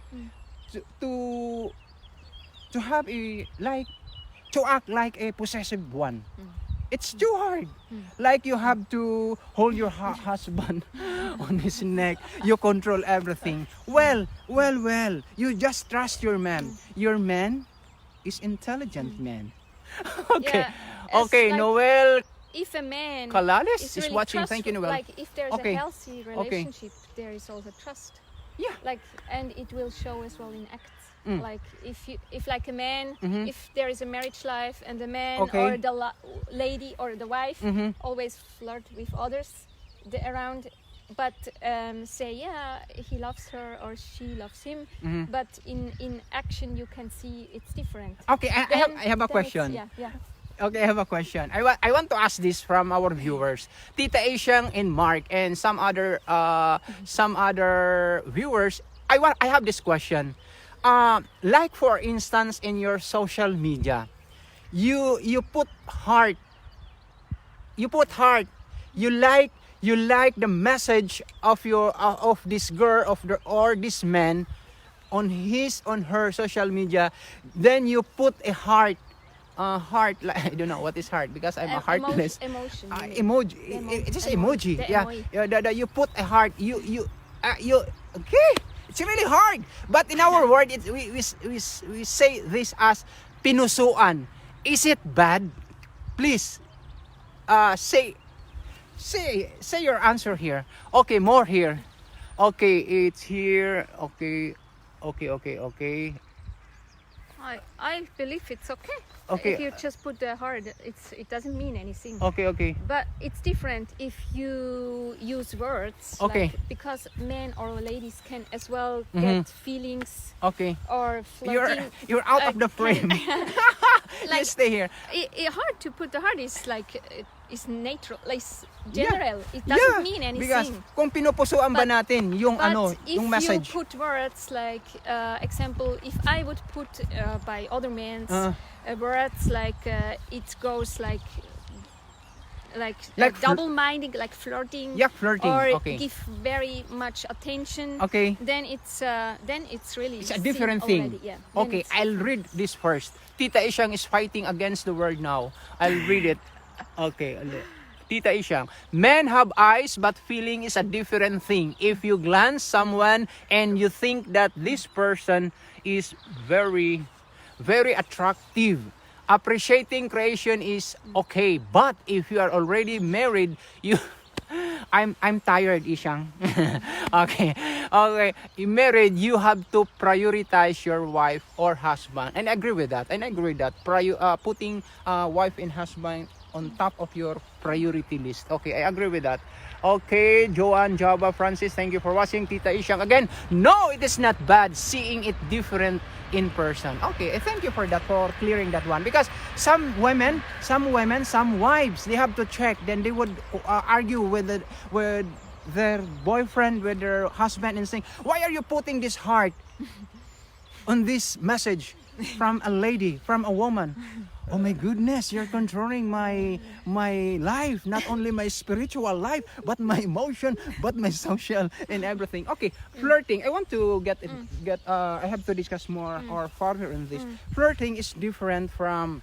to have to act like a possessive one. It's too hard. Like you have to hold your husband on his neck. You control everything. Well. You just trust your man. Your man is intelligent man. Okay. Yeah, as Okay, like, Noel if a man Calales is is really watching. Thank you, trustful, Noel. like if there's Okay. a healthy relationship, there is also trust. Yeah. Like, and it will show as well in acts. Mm. Like if like a man, if there is a marriage life and the man Okay. or the lady or the wife always flirt with others around, but say he loves her or she loves him, but in action you can see it's different. Okay, I have a Then it's- question. Yeah. Okay, I have a question. I want to ask this from our viewers. Tita Asiang and Mark and some other viewers. I have this question. Like for instance in your social media, you put heart. You put heart. You like the message of your of this girl or this man on her social media. Then you put a heart. Like I don't know what is heart because I'm a heartless. Emotion. Emoji. It is emoji. The Yeah. emoji. Yeah. You put a heart. You. Okay. It's really hard. But in our word, we say this as pinusuan. Is it bad? Please, say your answer here. Okay, more here. Okay, it's here. Okay. I believe it's okay. Okay. If you just put the heart, it doesn't mean anything. Okay. But it's different if you use words. Okay. Like, because men or ladies can as well Mhm. get feelings Okay. or flirting. You're out of the frame. Like, Let's stay here. Hard to put the heart is like is natural, like Yeah. general. It doesn't mean Because anything. kung pinupusuan ba But- natin yung But if yung you message. put words like, example, if I would put by other men's Uh. words like it goes like Like double-minded, like flirting, Yeah, flirting. or Okay. give very much attention. Okay. Then it's really It's a sin different thing. already, yeah. Then Okay, it's I'll read different. this first. Tita Isyang is fighting against the word now. I'll read it. Okay. Tita Isyang, men have eyes but feeling is a different thing. If you glance someone and you think that this person is very, very attractive, appreciating creation is okay. But if you are already married, you I'm tired, Isyang. Okay. You married, you have to prioritize your wife or husband. And I agree with that. Putting wife and husband on top of your priority list. Okay, I agree with that. Okay, Joanne, Java, Francis, thank you for watching. Tita Isyang again. No, it is not bad seeing it different in person. Okay, thank you for that, for clearing that one. Because some women, some wives, they have to check. Then they would argue with their boyfriend, with their husband, and saying, "Why are you putting this heart on this message from a lady, from a woman?" Oh my goodness, you're controlling my life, not only my spiritual life, but my emotion, but my social and everything. Okay, flirting. I want to I have to discuss more or further in this. Flirting is different from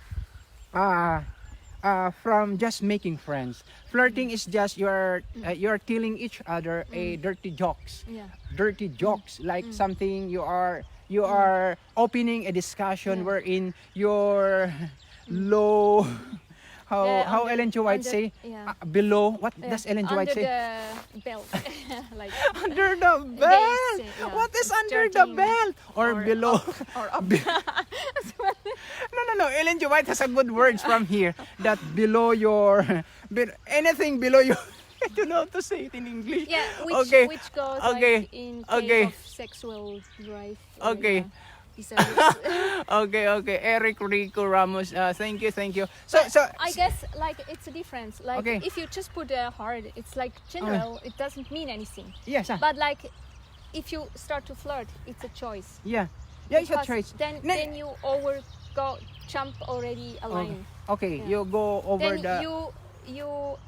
just making friends. Flirting is just you're telling each other a dirty jokes. Yeah. Dirty jokes, like something you are opening a discussion wherein you're low. How Ellen G. White say? Below. What does Ellen G. White say? Under the belt. Like Under the belt. say, yeah, What is it's under the 13 belt? Or below? or up. No. Ellen G. White has a good words from here that below your anything below your. I don't know how to say it in English. Yeah, which goes Okay. like in Okay. case of sexual drive. Okay. Okay. Eric Rico Ramos, thank you. So I guess like it's a difference. Like Okay. if you just put a heart, it's like general. It doesn't mean anything. yes, But like if you start to flirt, it's a choice. yeah, it's a Because choice. Then you jump already a line. Okay, Yeah. you go over Then the. you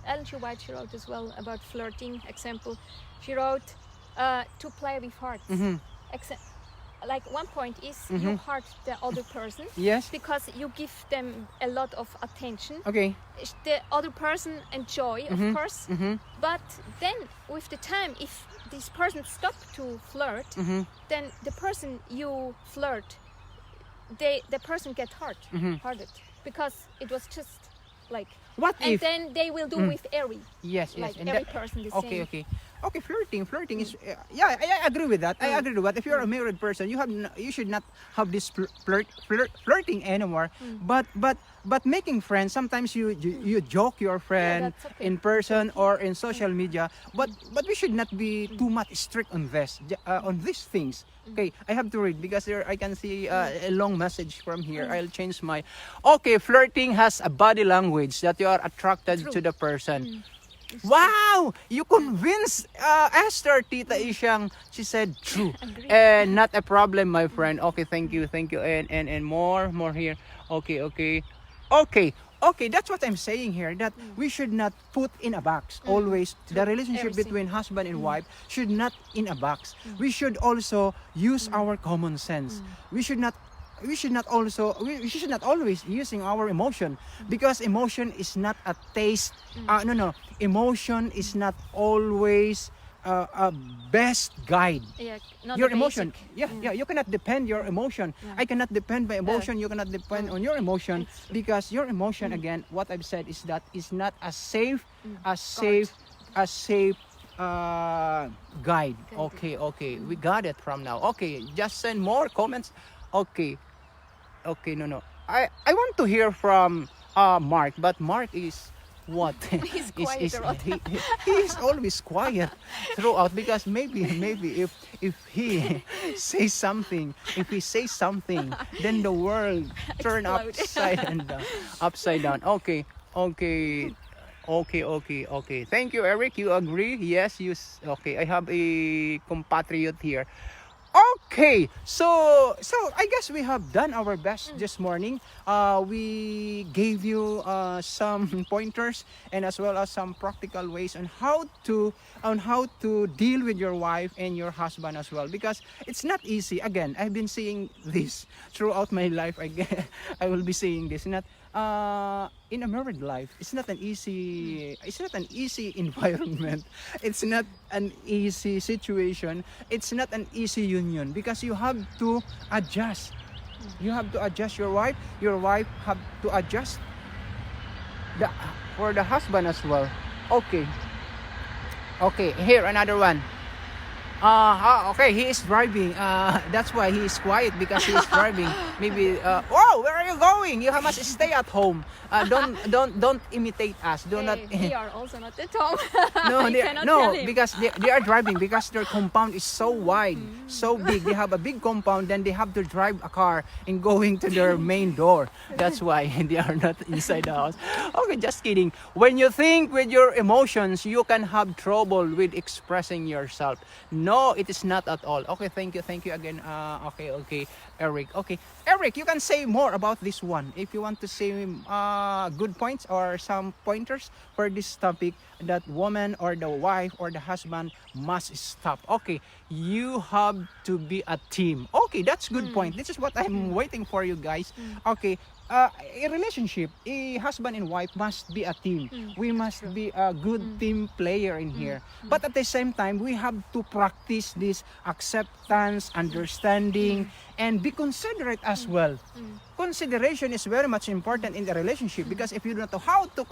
Ellen G. White, she wrote as well about flirting. Example, she wrote to play with hearts. Mhm. Like one point is you Mhm. heart the other person Yes. because you give them a lot of attention. Okay. The other person enjoy, of Mhm. course. Mhm. But then with the time, if this person stop to flirt, Mhm. then the person you flirt, the person get hearted because it was just like. What And if? then they will do with every Yes. like and every that- person the Okay. same. Okay. Okay, flirting is yeah. I agree with that. I agree with that. If you're a married person, you should not have this flirting anymore. But making friends, sometimes you joke your friend that's okay. in person or in social media. But we should not be too much strict on this on these things. Okay, I have to read because there I can see a long message from here. I'll change my. Okay, flirting has a body language that you are attracted to the person. Wow! You convinced Esther, Tita Isyang. She said true. And not a problem, my friend. Okay, thank you. And more here. Okay, that's what I'm saying here, that we should not put in a box. Always, the relationship Everything. between husband and wife should not in a box. We should also use our common sense. We should not always using our emotion, because emotion is not a taste. No, emotion is not always a best guide. Yeah, not Your the emotion, basic. you cannot depend your emotion. I cannot depend my emotion. You cannot depend on your emotion, It's true. because your emotion, again, what I've said is that is not a safe guide. Okay, we got it from now. Okay, just send more comments. Okay, no. I want to hear from Mark, but Mark is what? He's quiet a lot. He is always quiet throughout, because maybe if he says something, then the world turn Explode. upside down. Okay. Thank you, Eric. You agree? Yes. Okay. I have a compatriot here. Okay, so I guess we have done our best this morning. We gave you some pointers, and as well as some practical ways on how to deal with your wife and your husband as well, because it's not easy. Again, I've been seeing this throughout my life. I guess I will be saying this. Not in a married life, it's not an easy environment. It's not an easy situation. It's not an easy union, because you have to adjust. You have to adjust your wife. Your wife have to adjust for the husband as well. Okay, here another one. Okay, he is driving. That's why he is quiet, because he is driving. Maybe. Whoa, where are you going? You must stay at home. Don't imitate us. Do not. They are also not at home. No, You cannot no, tell him. because they are driving, because their compound is so wide, so big. They have a big compound, then they have to drive a car and going to their main door. That's why they are not inside the house. Okay, just kidding. When you think with your emotions, you can have trouble with expressing yourself. No, it is not at all. Okay, thank you again. Okay, Eric. Okay, Eric, you can say more about this one if you want to say good points or some pointers for this topic, that woman or the wife or the husband must stop. Okay, you have to be a team. Okay, that's good point. This is what I'm waiting for, you guys. Okay, a relationship, a husband and wife must be a team. We must be a good team player in here. But at the same time, we have to practice this acceptance, understanding, and be considerate as well. Consideration is very much important in the relationship, because if you don't know how to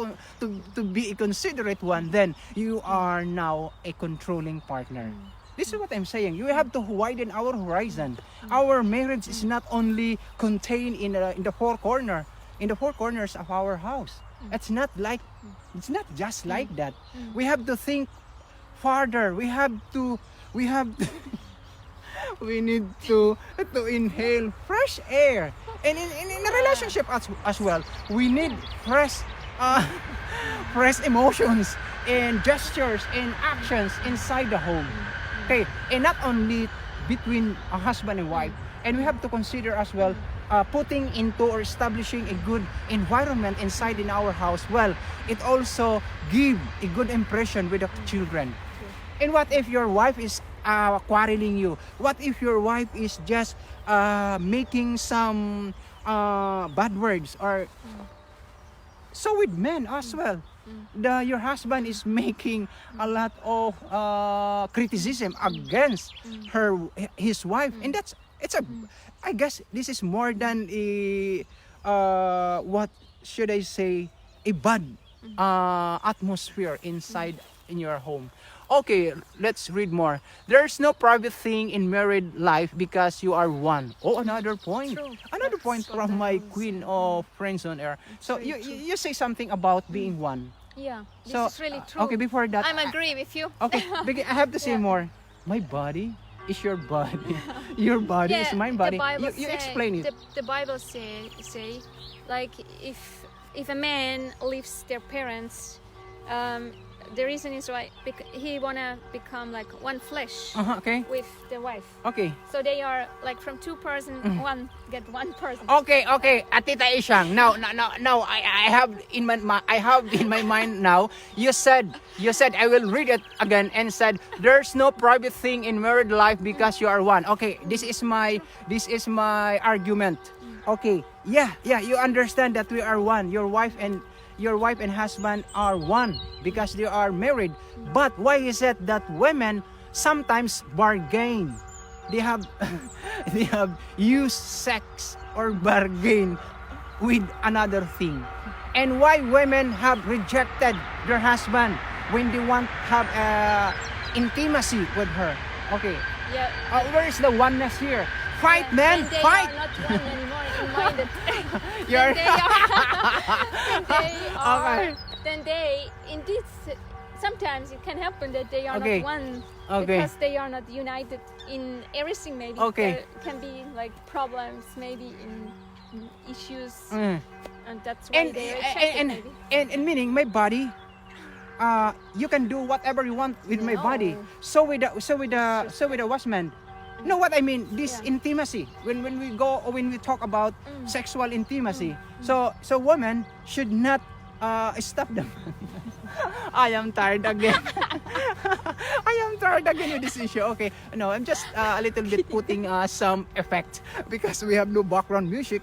be a considerate one, then you are now a controlling partner. This is what I'm saying. You have to widen our horizon. Our marriage is not only contained in the four corners of our house. It's not just like that. We have to think farther. We need to inhale fresh air. And in a relationship as well, we need fresh emotions and gestures and actions inside the home. Okay, and not only between a husband and wife, and we have to consider as well putting into or establishing a good environment inside in our house. Well, it also give a good impression with the children. And what if your wife is quarreling you? What if your wife is just making some bad words? Or so with men as well. Your husband is making a lot of criticism against his wife, and I guess this is more than a what should I say, a bad atmosphere inside in your home. Okay, let's read more. There's no private thing in married life because you are one. Oh, another point. True. Another That's point what from I my was- queen of friends on air. So very you true. you say something about being one. Yeah, this So is really true. okay, before that, I'm agree with you. okay, I have to say Yeah. more. My body is your body. Your body is my body. The Bible You say, explain it. The Bible say like if a man leaves their parents, the reason is why he wanna become like one flesh Okay. with the wife. Okay. So they are like from two person, one get one person. Okay, Atita Ishang. Now, I have in my mind now. You said I will read it again and said there's no private thing in married life because you are one. Okay, this is my argument. Okay, yeah, you understand that we are one. Your wife and husband are one because they are married. But why is it that women sometimes bargain? They have they have used sex or bargain with another thing. And why women have rejected their husband when they want have intimacy with her? Okay, Yeah. where is the oneness here? Fight, man, When they fight! are not one anymore in mind. You're Okay. Then they in this sometimes it can happen that they are Okay. not one Okay. because they are not united in everything. Maybe Okay. there can be like problems, maybe in issues, Mm. and that's why they reject it. Maybe. and meaning my body, you can do whatever you want with my No. body. So with the husband. No, what I mean, this Yeah. intimacy. When we talk about sexual intimacy, so women should not stop them. I am tired again. I am tired again with this issue. Okay, no, I'm just a little bit putting some effect because we have no background music.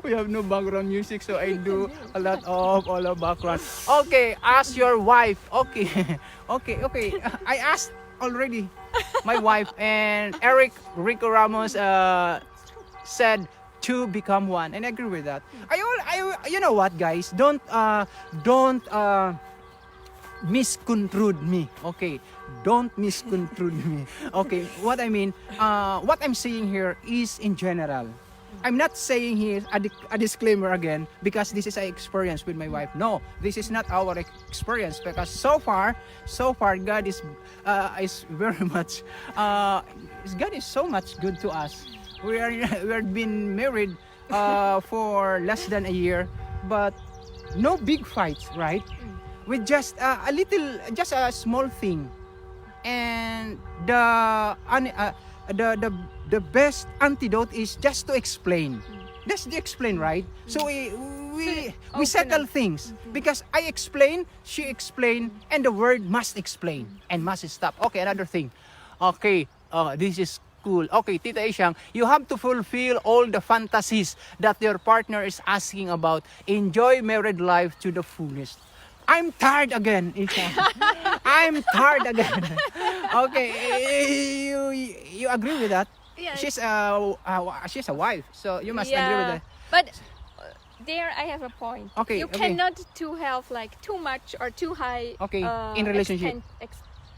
We have no background music, so I do a lot of all of background. Okay, ask your wife. Okay, okay. I asked already my wife, and Rico Ramos said to become one, and I agree with that. You know what, guys? Don't misconstrue me. Okay, don't misconstrue me. Okay, what I mean, what I'm saying here is in general. I'm not saying here a disclaimer again because this is an experience with my wife. No, this is not our experience because so far God is very much God is so much good to us. We are been married for less than a year, but no big fights, right? With just a small thing, and the best antidote is just to explain. Just to explain, right? So we settle things because I explain, she explain, and the word must explain and must stop. Okay, another thing. Okay, this is cool. Okay, Tita Ishang, you have to fulfill all the fantasies that your partner is asking about. Enjoy married life to the fullest. I'm tired again, Ishang. I'm tired again. Okay, you agree with that? Yeah. She's a wife, so you must agree with that. But there I have a point. Okay, you okay. cannot to have like too much or too high. Okay, in relationship.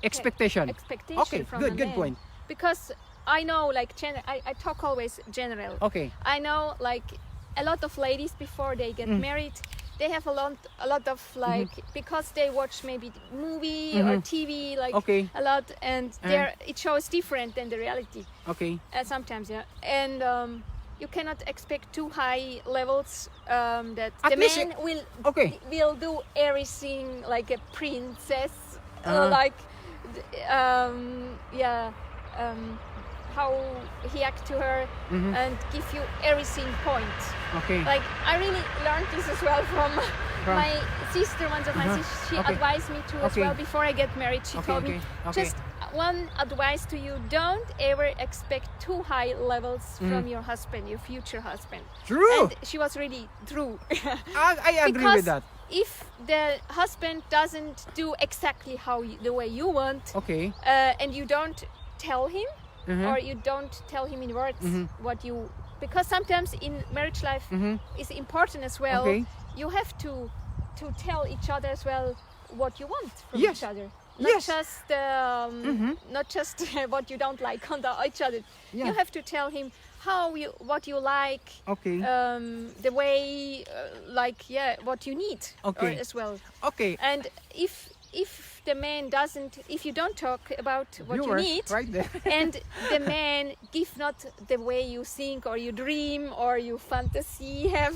Expectation. Expectation Okay, from good a good man. point. Because I know like I talk always general. Okay. I know like a lot of ladies before they get married, they have a lot of like because they watch maybe movie or TV like Okay. a lot, and there it shows different than the reality. Okay. Sometimes, yeah, and you cannot expect too high levels that At the least man okay. will do everything like a princess, like how he act to her and give you everything point. Okay. Like I really learned this as well from my sister. One of my sisters, she Okay. advised me to as Okay. well before I get married. She Okay, told me okay. just one advice to you: don't ever expect too high levels from your husband, your future husband. True. And she was really true. I agree Because with that. if the husband doesn't do exactly the way you want, Okay. and you don't tell him, or you don't tell him in words what you, because sometimes in marriage life is important as well. Okay. You have to tell each other as well what you want from Yes. each other. not Yes. just not just what you don't like on each other. Yeah. You have to tell him what you like, Okay. the way, like, yeah, what you need Okay. as well. Okay. And if the man doesn't, if you don't talk about what Viewers, you need, right there. and the man give not the way you think or you dream or you fantasy have,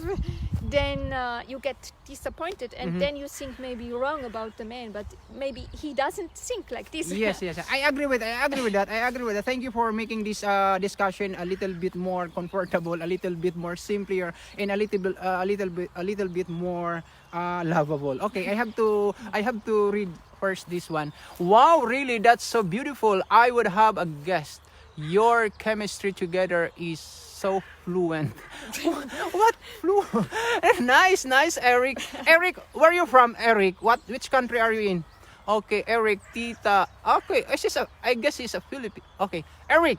then you get disappointed, and then you think maybe you're wrong about the man, but maybe he doesn't think like this. Yes, yes, I agree with that. Thank you for making this discussion a little bit more comfortable, a little bit more simpler, and a little bit more lovable. Okay, I have to read first this one. Wow, really, that's so beautiful. I would have a guest. Your chemistry together is so fluent. What fluent? Nice, Eric. Eric, where are you from, Eric? Which country are you in? Okay, Eric, Tita. Okay, I guess he's a Filipino. Okay, Eric.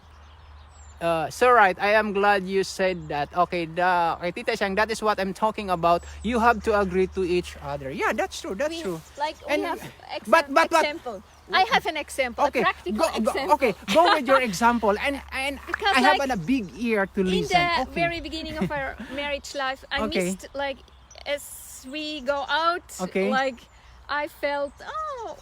So right, I am glad you said that. Okay, Tita Shang, that is what I'm talking about. You have to agree to each other. Yeah, that's true. That's true. Like And- we have but- example. I have an example, Okay, a practical example. okay, go with your example, and Because, I have like, a big ear to In listen. the Okay. very beginning of our marriage life, I Okay. missed, like, as we go out, Okay. like, I felt,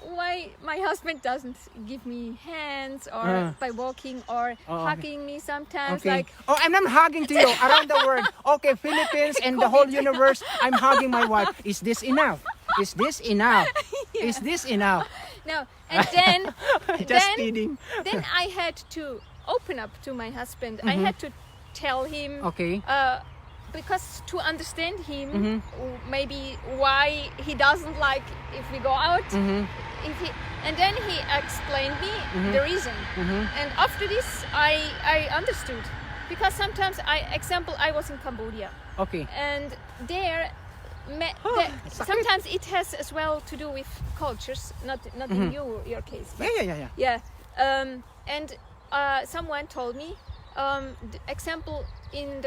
why my husband doesn't give me hands or by walking or Oh, okay. hugging me sometimes, Okay. like, Oh, I'm not hugging to you around the world. Okay, Philippines and the whole universe. I'm hugging my wife. Is this enough? Is this enough? Is this enough? no. And then, Just then, kidding. then I had to open up to my husband. I had to tell him, Okay. because to understand him, Mm-hmm. maybe why he doesn't like if we go out. Mm-hmm. And then he explained me the reason. And after this, I understood, because sometimes I was in Cambodia, Okay. and there. sakit. Sometimes it has as well to do with cultures, not in your case. But Yeah. and someone told me, the example in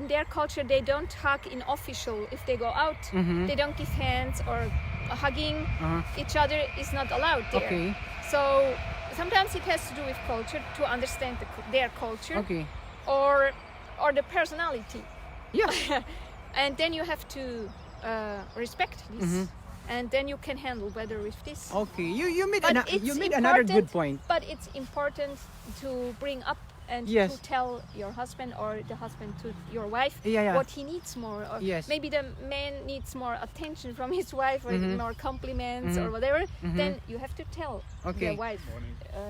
their culture, they don't hug in official. If they go out, they don't give hands, or hugging each other is not allowed there. Okay. So sometimes it has to do with culture, to understand their culture, Okay. or the personality. Yeah. And then you have to respect this, and then you can handle better with this. Okay. You made But you it's made another good important- point. But it's important to bring up and Yes. to tell your husband, or the husband to your wife, Yeah. what he needs more. Or Yes. maybe the man needs more attention from his wife, or more compliments, or whatever. Then you have to tell Okay. the wife.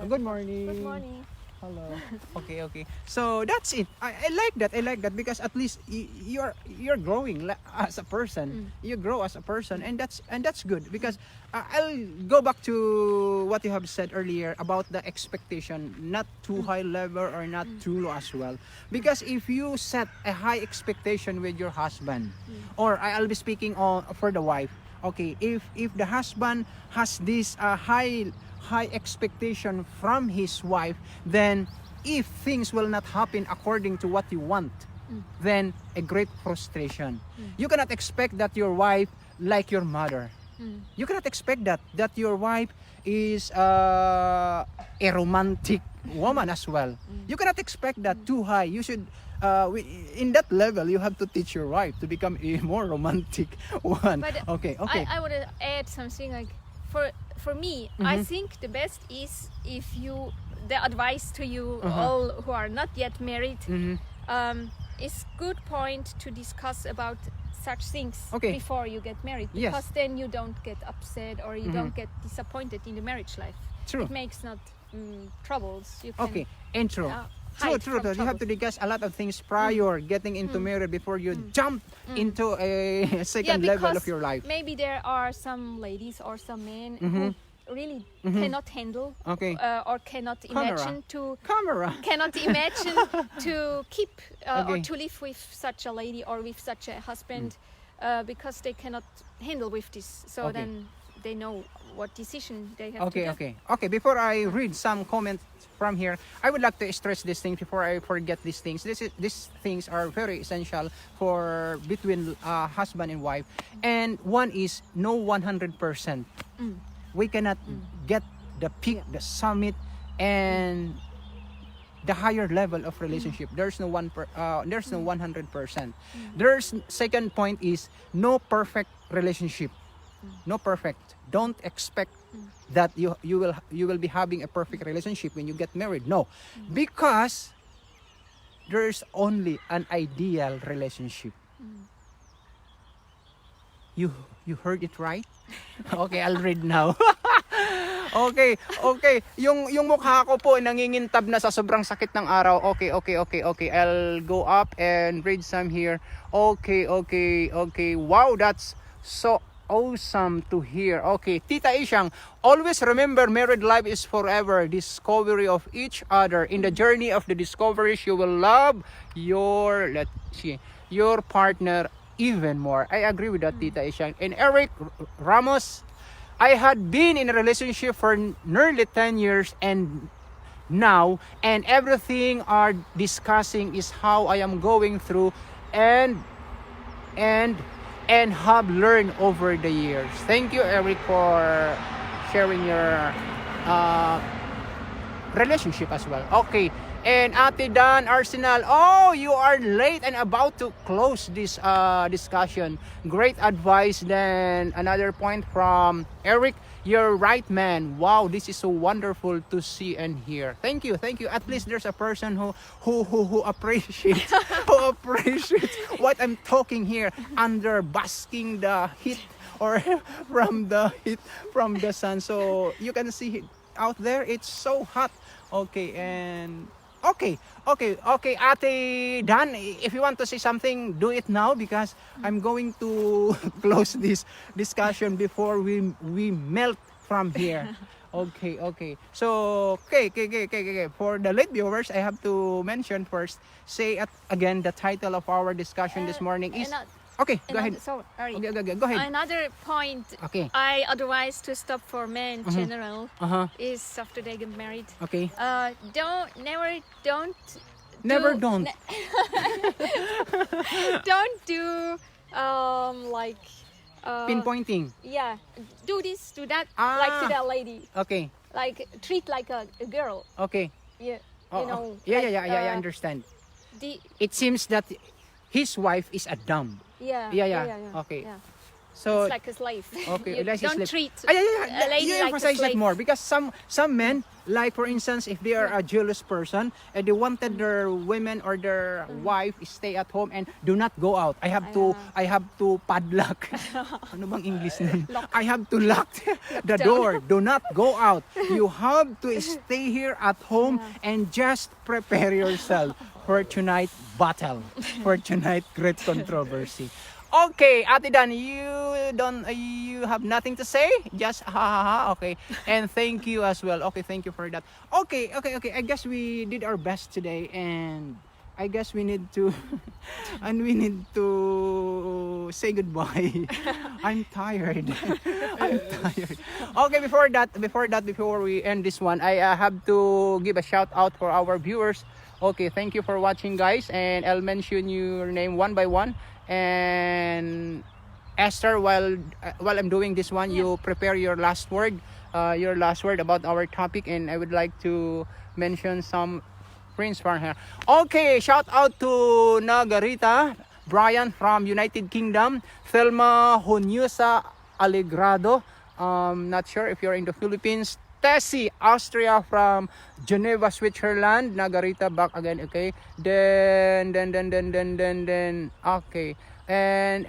Good morning. Good morning. Hello. Okay. So that's it. I like that. Because at least you're growing as a person. You grow as a person, and that's good. Because I'll go back to what you have said earlier about the expectation, not too high level or not too low as well. Because if you set a high expectation with your husband, or I'll be speaking for the wife. Okay, if the husband has this high expectation from his wife, then if things will not happen according to what you want, then a great frustration. You cannot expect that your wife like your mother. You cannot expect that your wife is a romantic woman as well. You cannot expect that too high. You should in that level, you have to teach your wife to become a more romantic one. But Okay. I would add something, like, for me, I think the best is if the advice to you all who are not yet married, is good point to discuss about such things Okay. before you get married, Yes. because then you don't get upset, or you don't get disappointed in the marriage life. True. It makes not troubles. You can, Okay, and true. hide True. from You have to troubles. discuss a lot of things prior getting into marriage before you jump into a second level of because your life. maybe there are some ladies or some men who really cannot handle, Okay. or cannot Camera. imagine to keep or Okay. to live with such a lady or with such a husband, because they cannot handle with this. So Okay. then they know what decision they have to do. Okay. Before I read some comments from here, I would like to stress these things before I forget these things. These things are very essential for between husband and wife. And one is no 100%. We cannot get the peak, the summit, and the higher level of relationship. There's no 100%. There's second point is no perfect relationship. No perfect. Don't expect that you will be having a perfect relationship when you get married. No, because there's only an ideal relationship. You heard it right? Okay, I'll read now. Okay. Yung mukha ko po nangingintab na sa sobrang sakit ng araw. Okay. I'll go up and read some here. Okay. Wow, that's so awesome to hear. Okay, Tita Ishang, always remember married life is forever. Discovery of each other. In the journey of the discoveries, you will love your partner even more. I agree with that, Tita Ishang. And Eric Ramos, I had been in a relationship for nearly 10 years and everything are discussing is how I am going through and have learned over the years. Thank you, Eric, for sharing your relationship as well. Okay. And Ate Dan Arsenal, oh, you are late and about to close this discussion. Great advice. Then another point from Eric, you're right, man. Wow, this is so wonderful to see and hear. Thank you. At least there's a person who appreciates what I'm talking here under basking the heat or from the sun. So you can see out there, it's so hot. Okay, and Okay, Ate Dan, if you want to say something, do it now because I'm going to close this discussion before we melt from here. Okay. So, okay. For the late viewers, I have to mention first, say again, the title of our discussion this morning is... Okay, go ahead. Sorry. Okay, go ahead. Another point I advise to stop for men in general is after they get married. Okay. Don't do like pinpointing. Yeah, do this, do that, like to that lady. Okay. Like treat like a girl. Okay. Yeah. I understand. It seems that his wife is a dumb. Yeah. Okay. Yeah. So it's like a slave. Okay, Don't treat a lady you like a emphasize slave. it more because some men, like for instance, if they are a jealous person and they wanted their women or their wife stay at home and do not go out. I have to padlock. Ano bang English nun? I have to lock the door. Do not go out. You have to stay here at home and just prepare yourself for tonight battle, for tonight great controversy. Okay, Ate Dan, you have nothing to say? Just okay. And thank you as well. Okay, thank you for that. Okay. I guess we did our best today and I guess we need to say goodbye. I'm tired. Okay, before we end this one, I have to give a shout out for our viewers. Okay, thank you for watching, guys, and I'll mention your name one by one. And Esther, while I'm doing this one, you prepare your last word about our topic, and I would like to mention some friends from here. Okay, shout out to Nagarita, Brian from United Kingdom, Thelma Hunyusa Alegrado, not sure if you're in the Philippines, Tessie, Austria from Geneva, Switzerland. Nagarita back again, okay. Then okay. And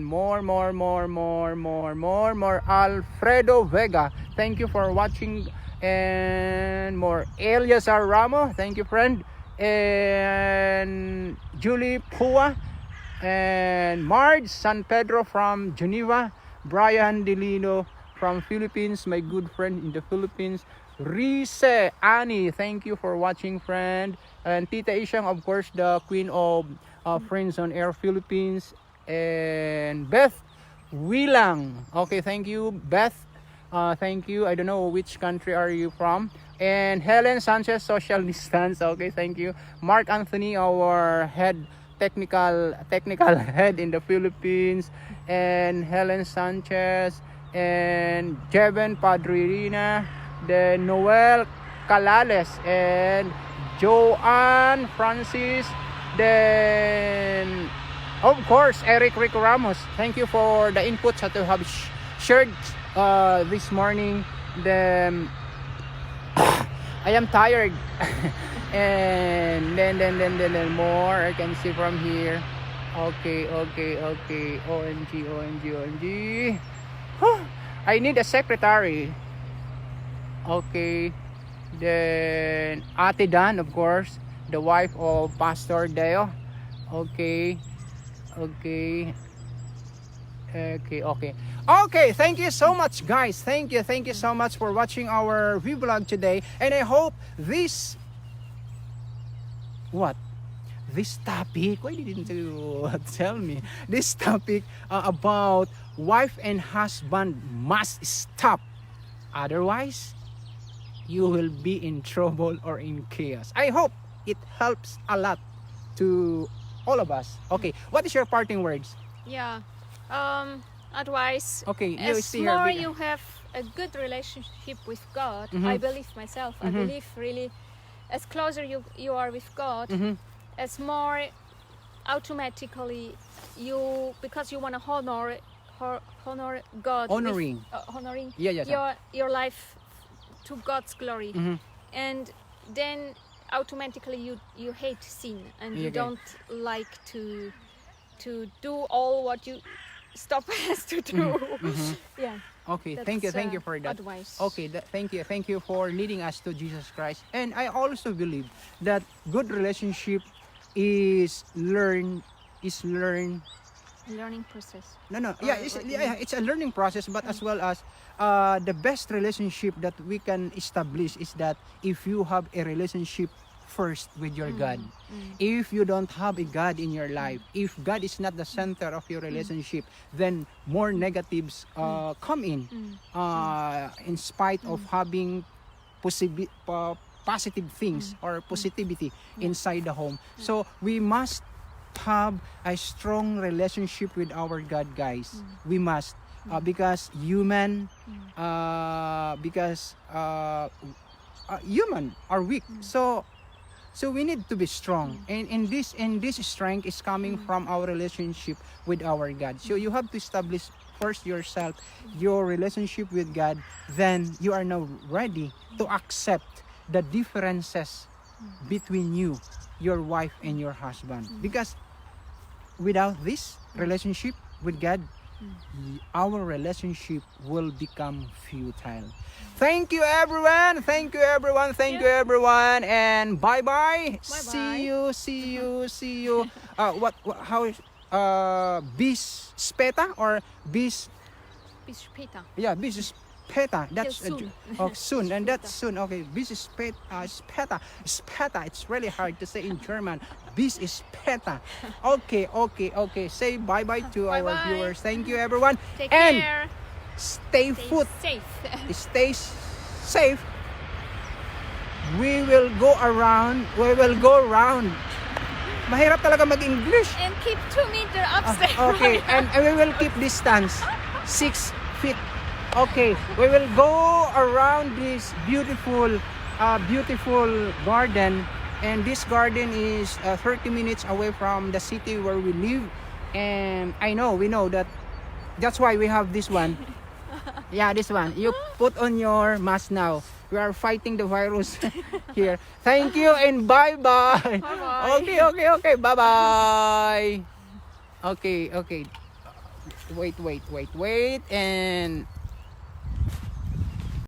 more. Alfredo Vega, thank you for watching. And more. Eliazar Ramo, thank you, friend. And Julie Pua. And Marge San Pedro from Geneva. Brian Delino from Philippines, my good friend in the Philippines. Rize Annie, thank you for watching, friend. And Tita Ishang, of course, the queen of Friends on Air Philippines. And Beth Wilang, okay, thank you, Beth. Thank you. I don't know which country are you from. And Helen Sanchez, social distance. Okay, thank you. Mark Anthony, our technical head in the Philippines. And Helen Sanchez. and Kevin Padrina, then Noel Calales, and Joanne Francis, then of course Eric Rico Ramos. Thank you for the inputs that you have shared this morning. Then I am tired. And then more I can see from here. Okay. OMG. I need a secretary. Okay. Then Ate Dan, of course, the wife of Pastor Deo. Okay. Okay, thank you so much, guys. Thank you so much for watching our vlog today. And I hope this topic, why didn't you tell me? This topic about wife and husband must stop. Otherwise, you will be in trouble or in chaos. I hope it helps a lot to all of us. Okay, what is your parting words? Yeah. Advice. Okay, you as see more her. you have a good relationship with God, Mhm. I believe myself. I believe really, as closer you are with God, Mhm. as more automatically because you want to honor God, Honoring. honoring Yeah. your life to God's glory, Mhm. and then automatically you hate sin and Yeah, you okay. don't like to do all what you stop us to do. Yeah, Okay, that's, thank you for that. advice. Okay, thank you for leading us to Jesus Christ. And I also believe that good relationship is learned. Learning process. No. Or Yeah, what do you mean? it's a learning process, but as well as the best relationship that we can establish is that if you have a relationship first with your God. If you don't have a God in your life, if God is not the center of your relationship, then more negatives come in spite of having positive things or positivity inside the home. So we must have a strong relationship with our God, guys. We must because human human are weak. So we need to be strong, and this strength is coming from our relationship with our God. So you have to establish first yourself, your relationship with God. Then you are now ready to accept the differences between you, your wife, and your husband. Because without this relationship with God, our relationship will become futile. Thank you everyone, and bye bye. See you. How is bis speta or bis? Bispeta. Yeah, bis speta. That's soon. soon, and that's soon. Okay, bis speta. It's really hard to say in German. Bis speta. Okay. Say bye bye to our Bye-bye. viewers. Thank you everyone, Take and care. stay Stay safe. stay safe. We will go around. Mahirap talaga mag-English. And keep 2 meter upstairs. Okay, and we will keep distance 6 feet. Okay, we will go around this beautiful garden, and this garden is 30 minutes away from the city where we live. And we know that that's why we have this one. Yeah, this one. You put on your mask now. We are fighting the virus here. Thank you and bye-bye. Bye-bye. Okay. Bye-bye. Okay. Wait. And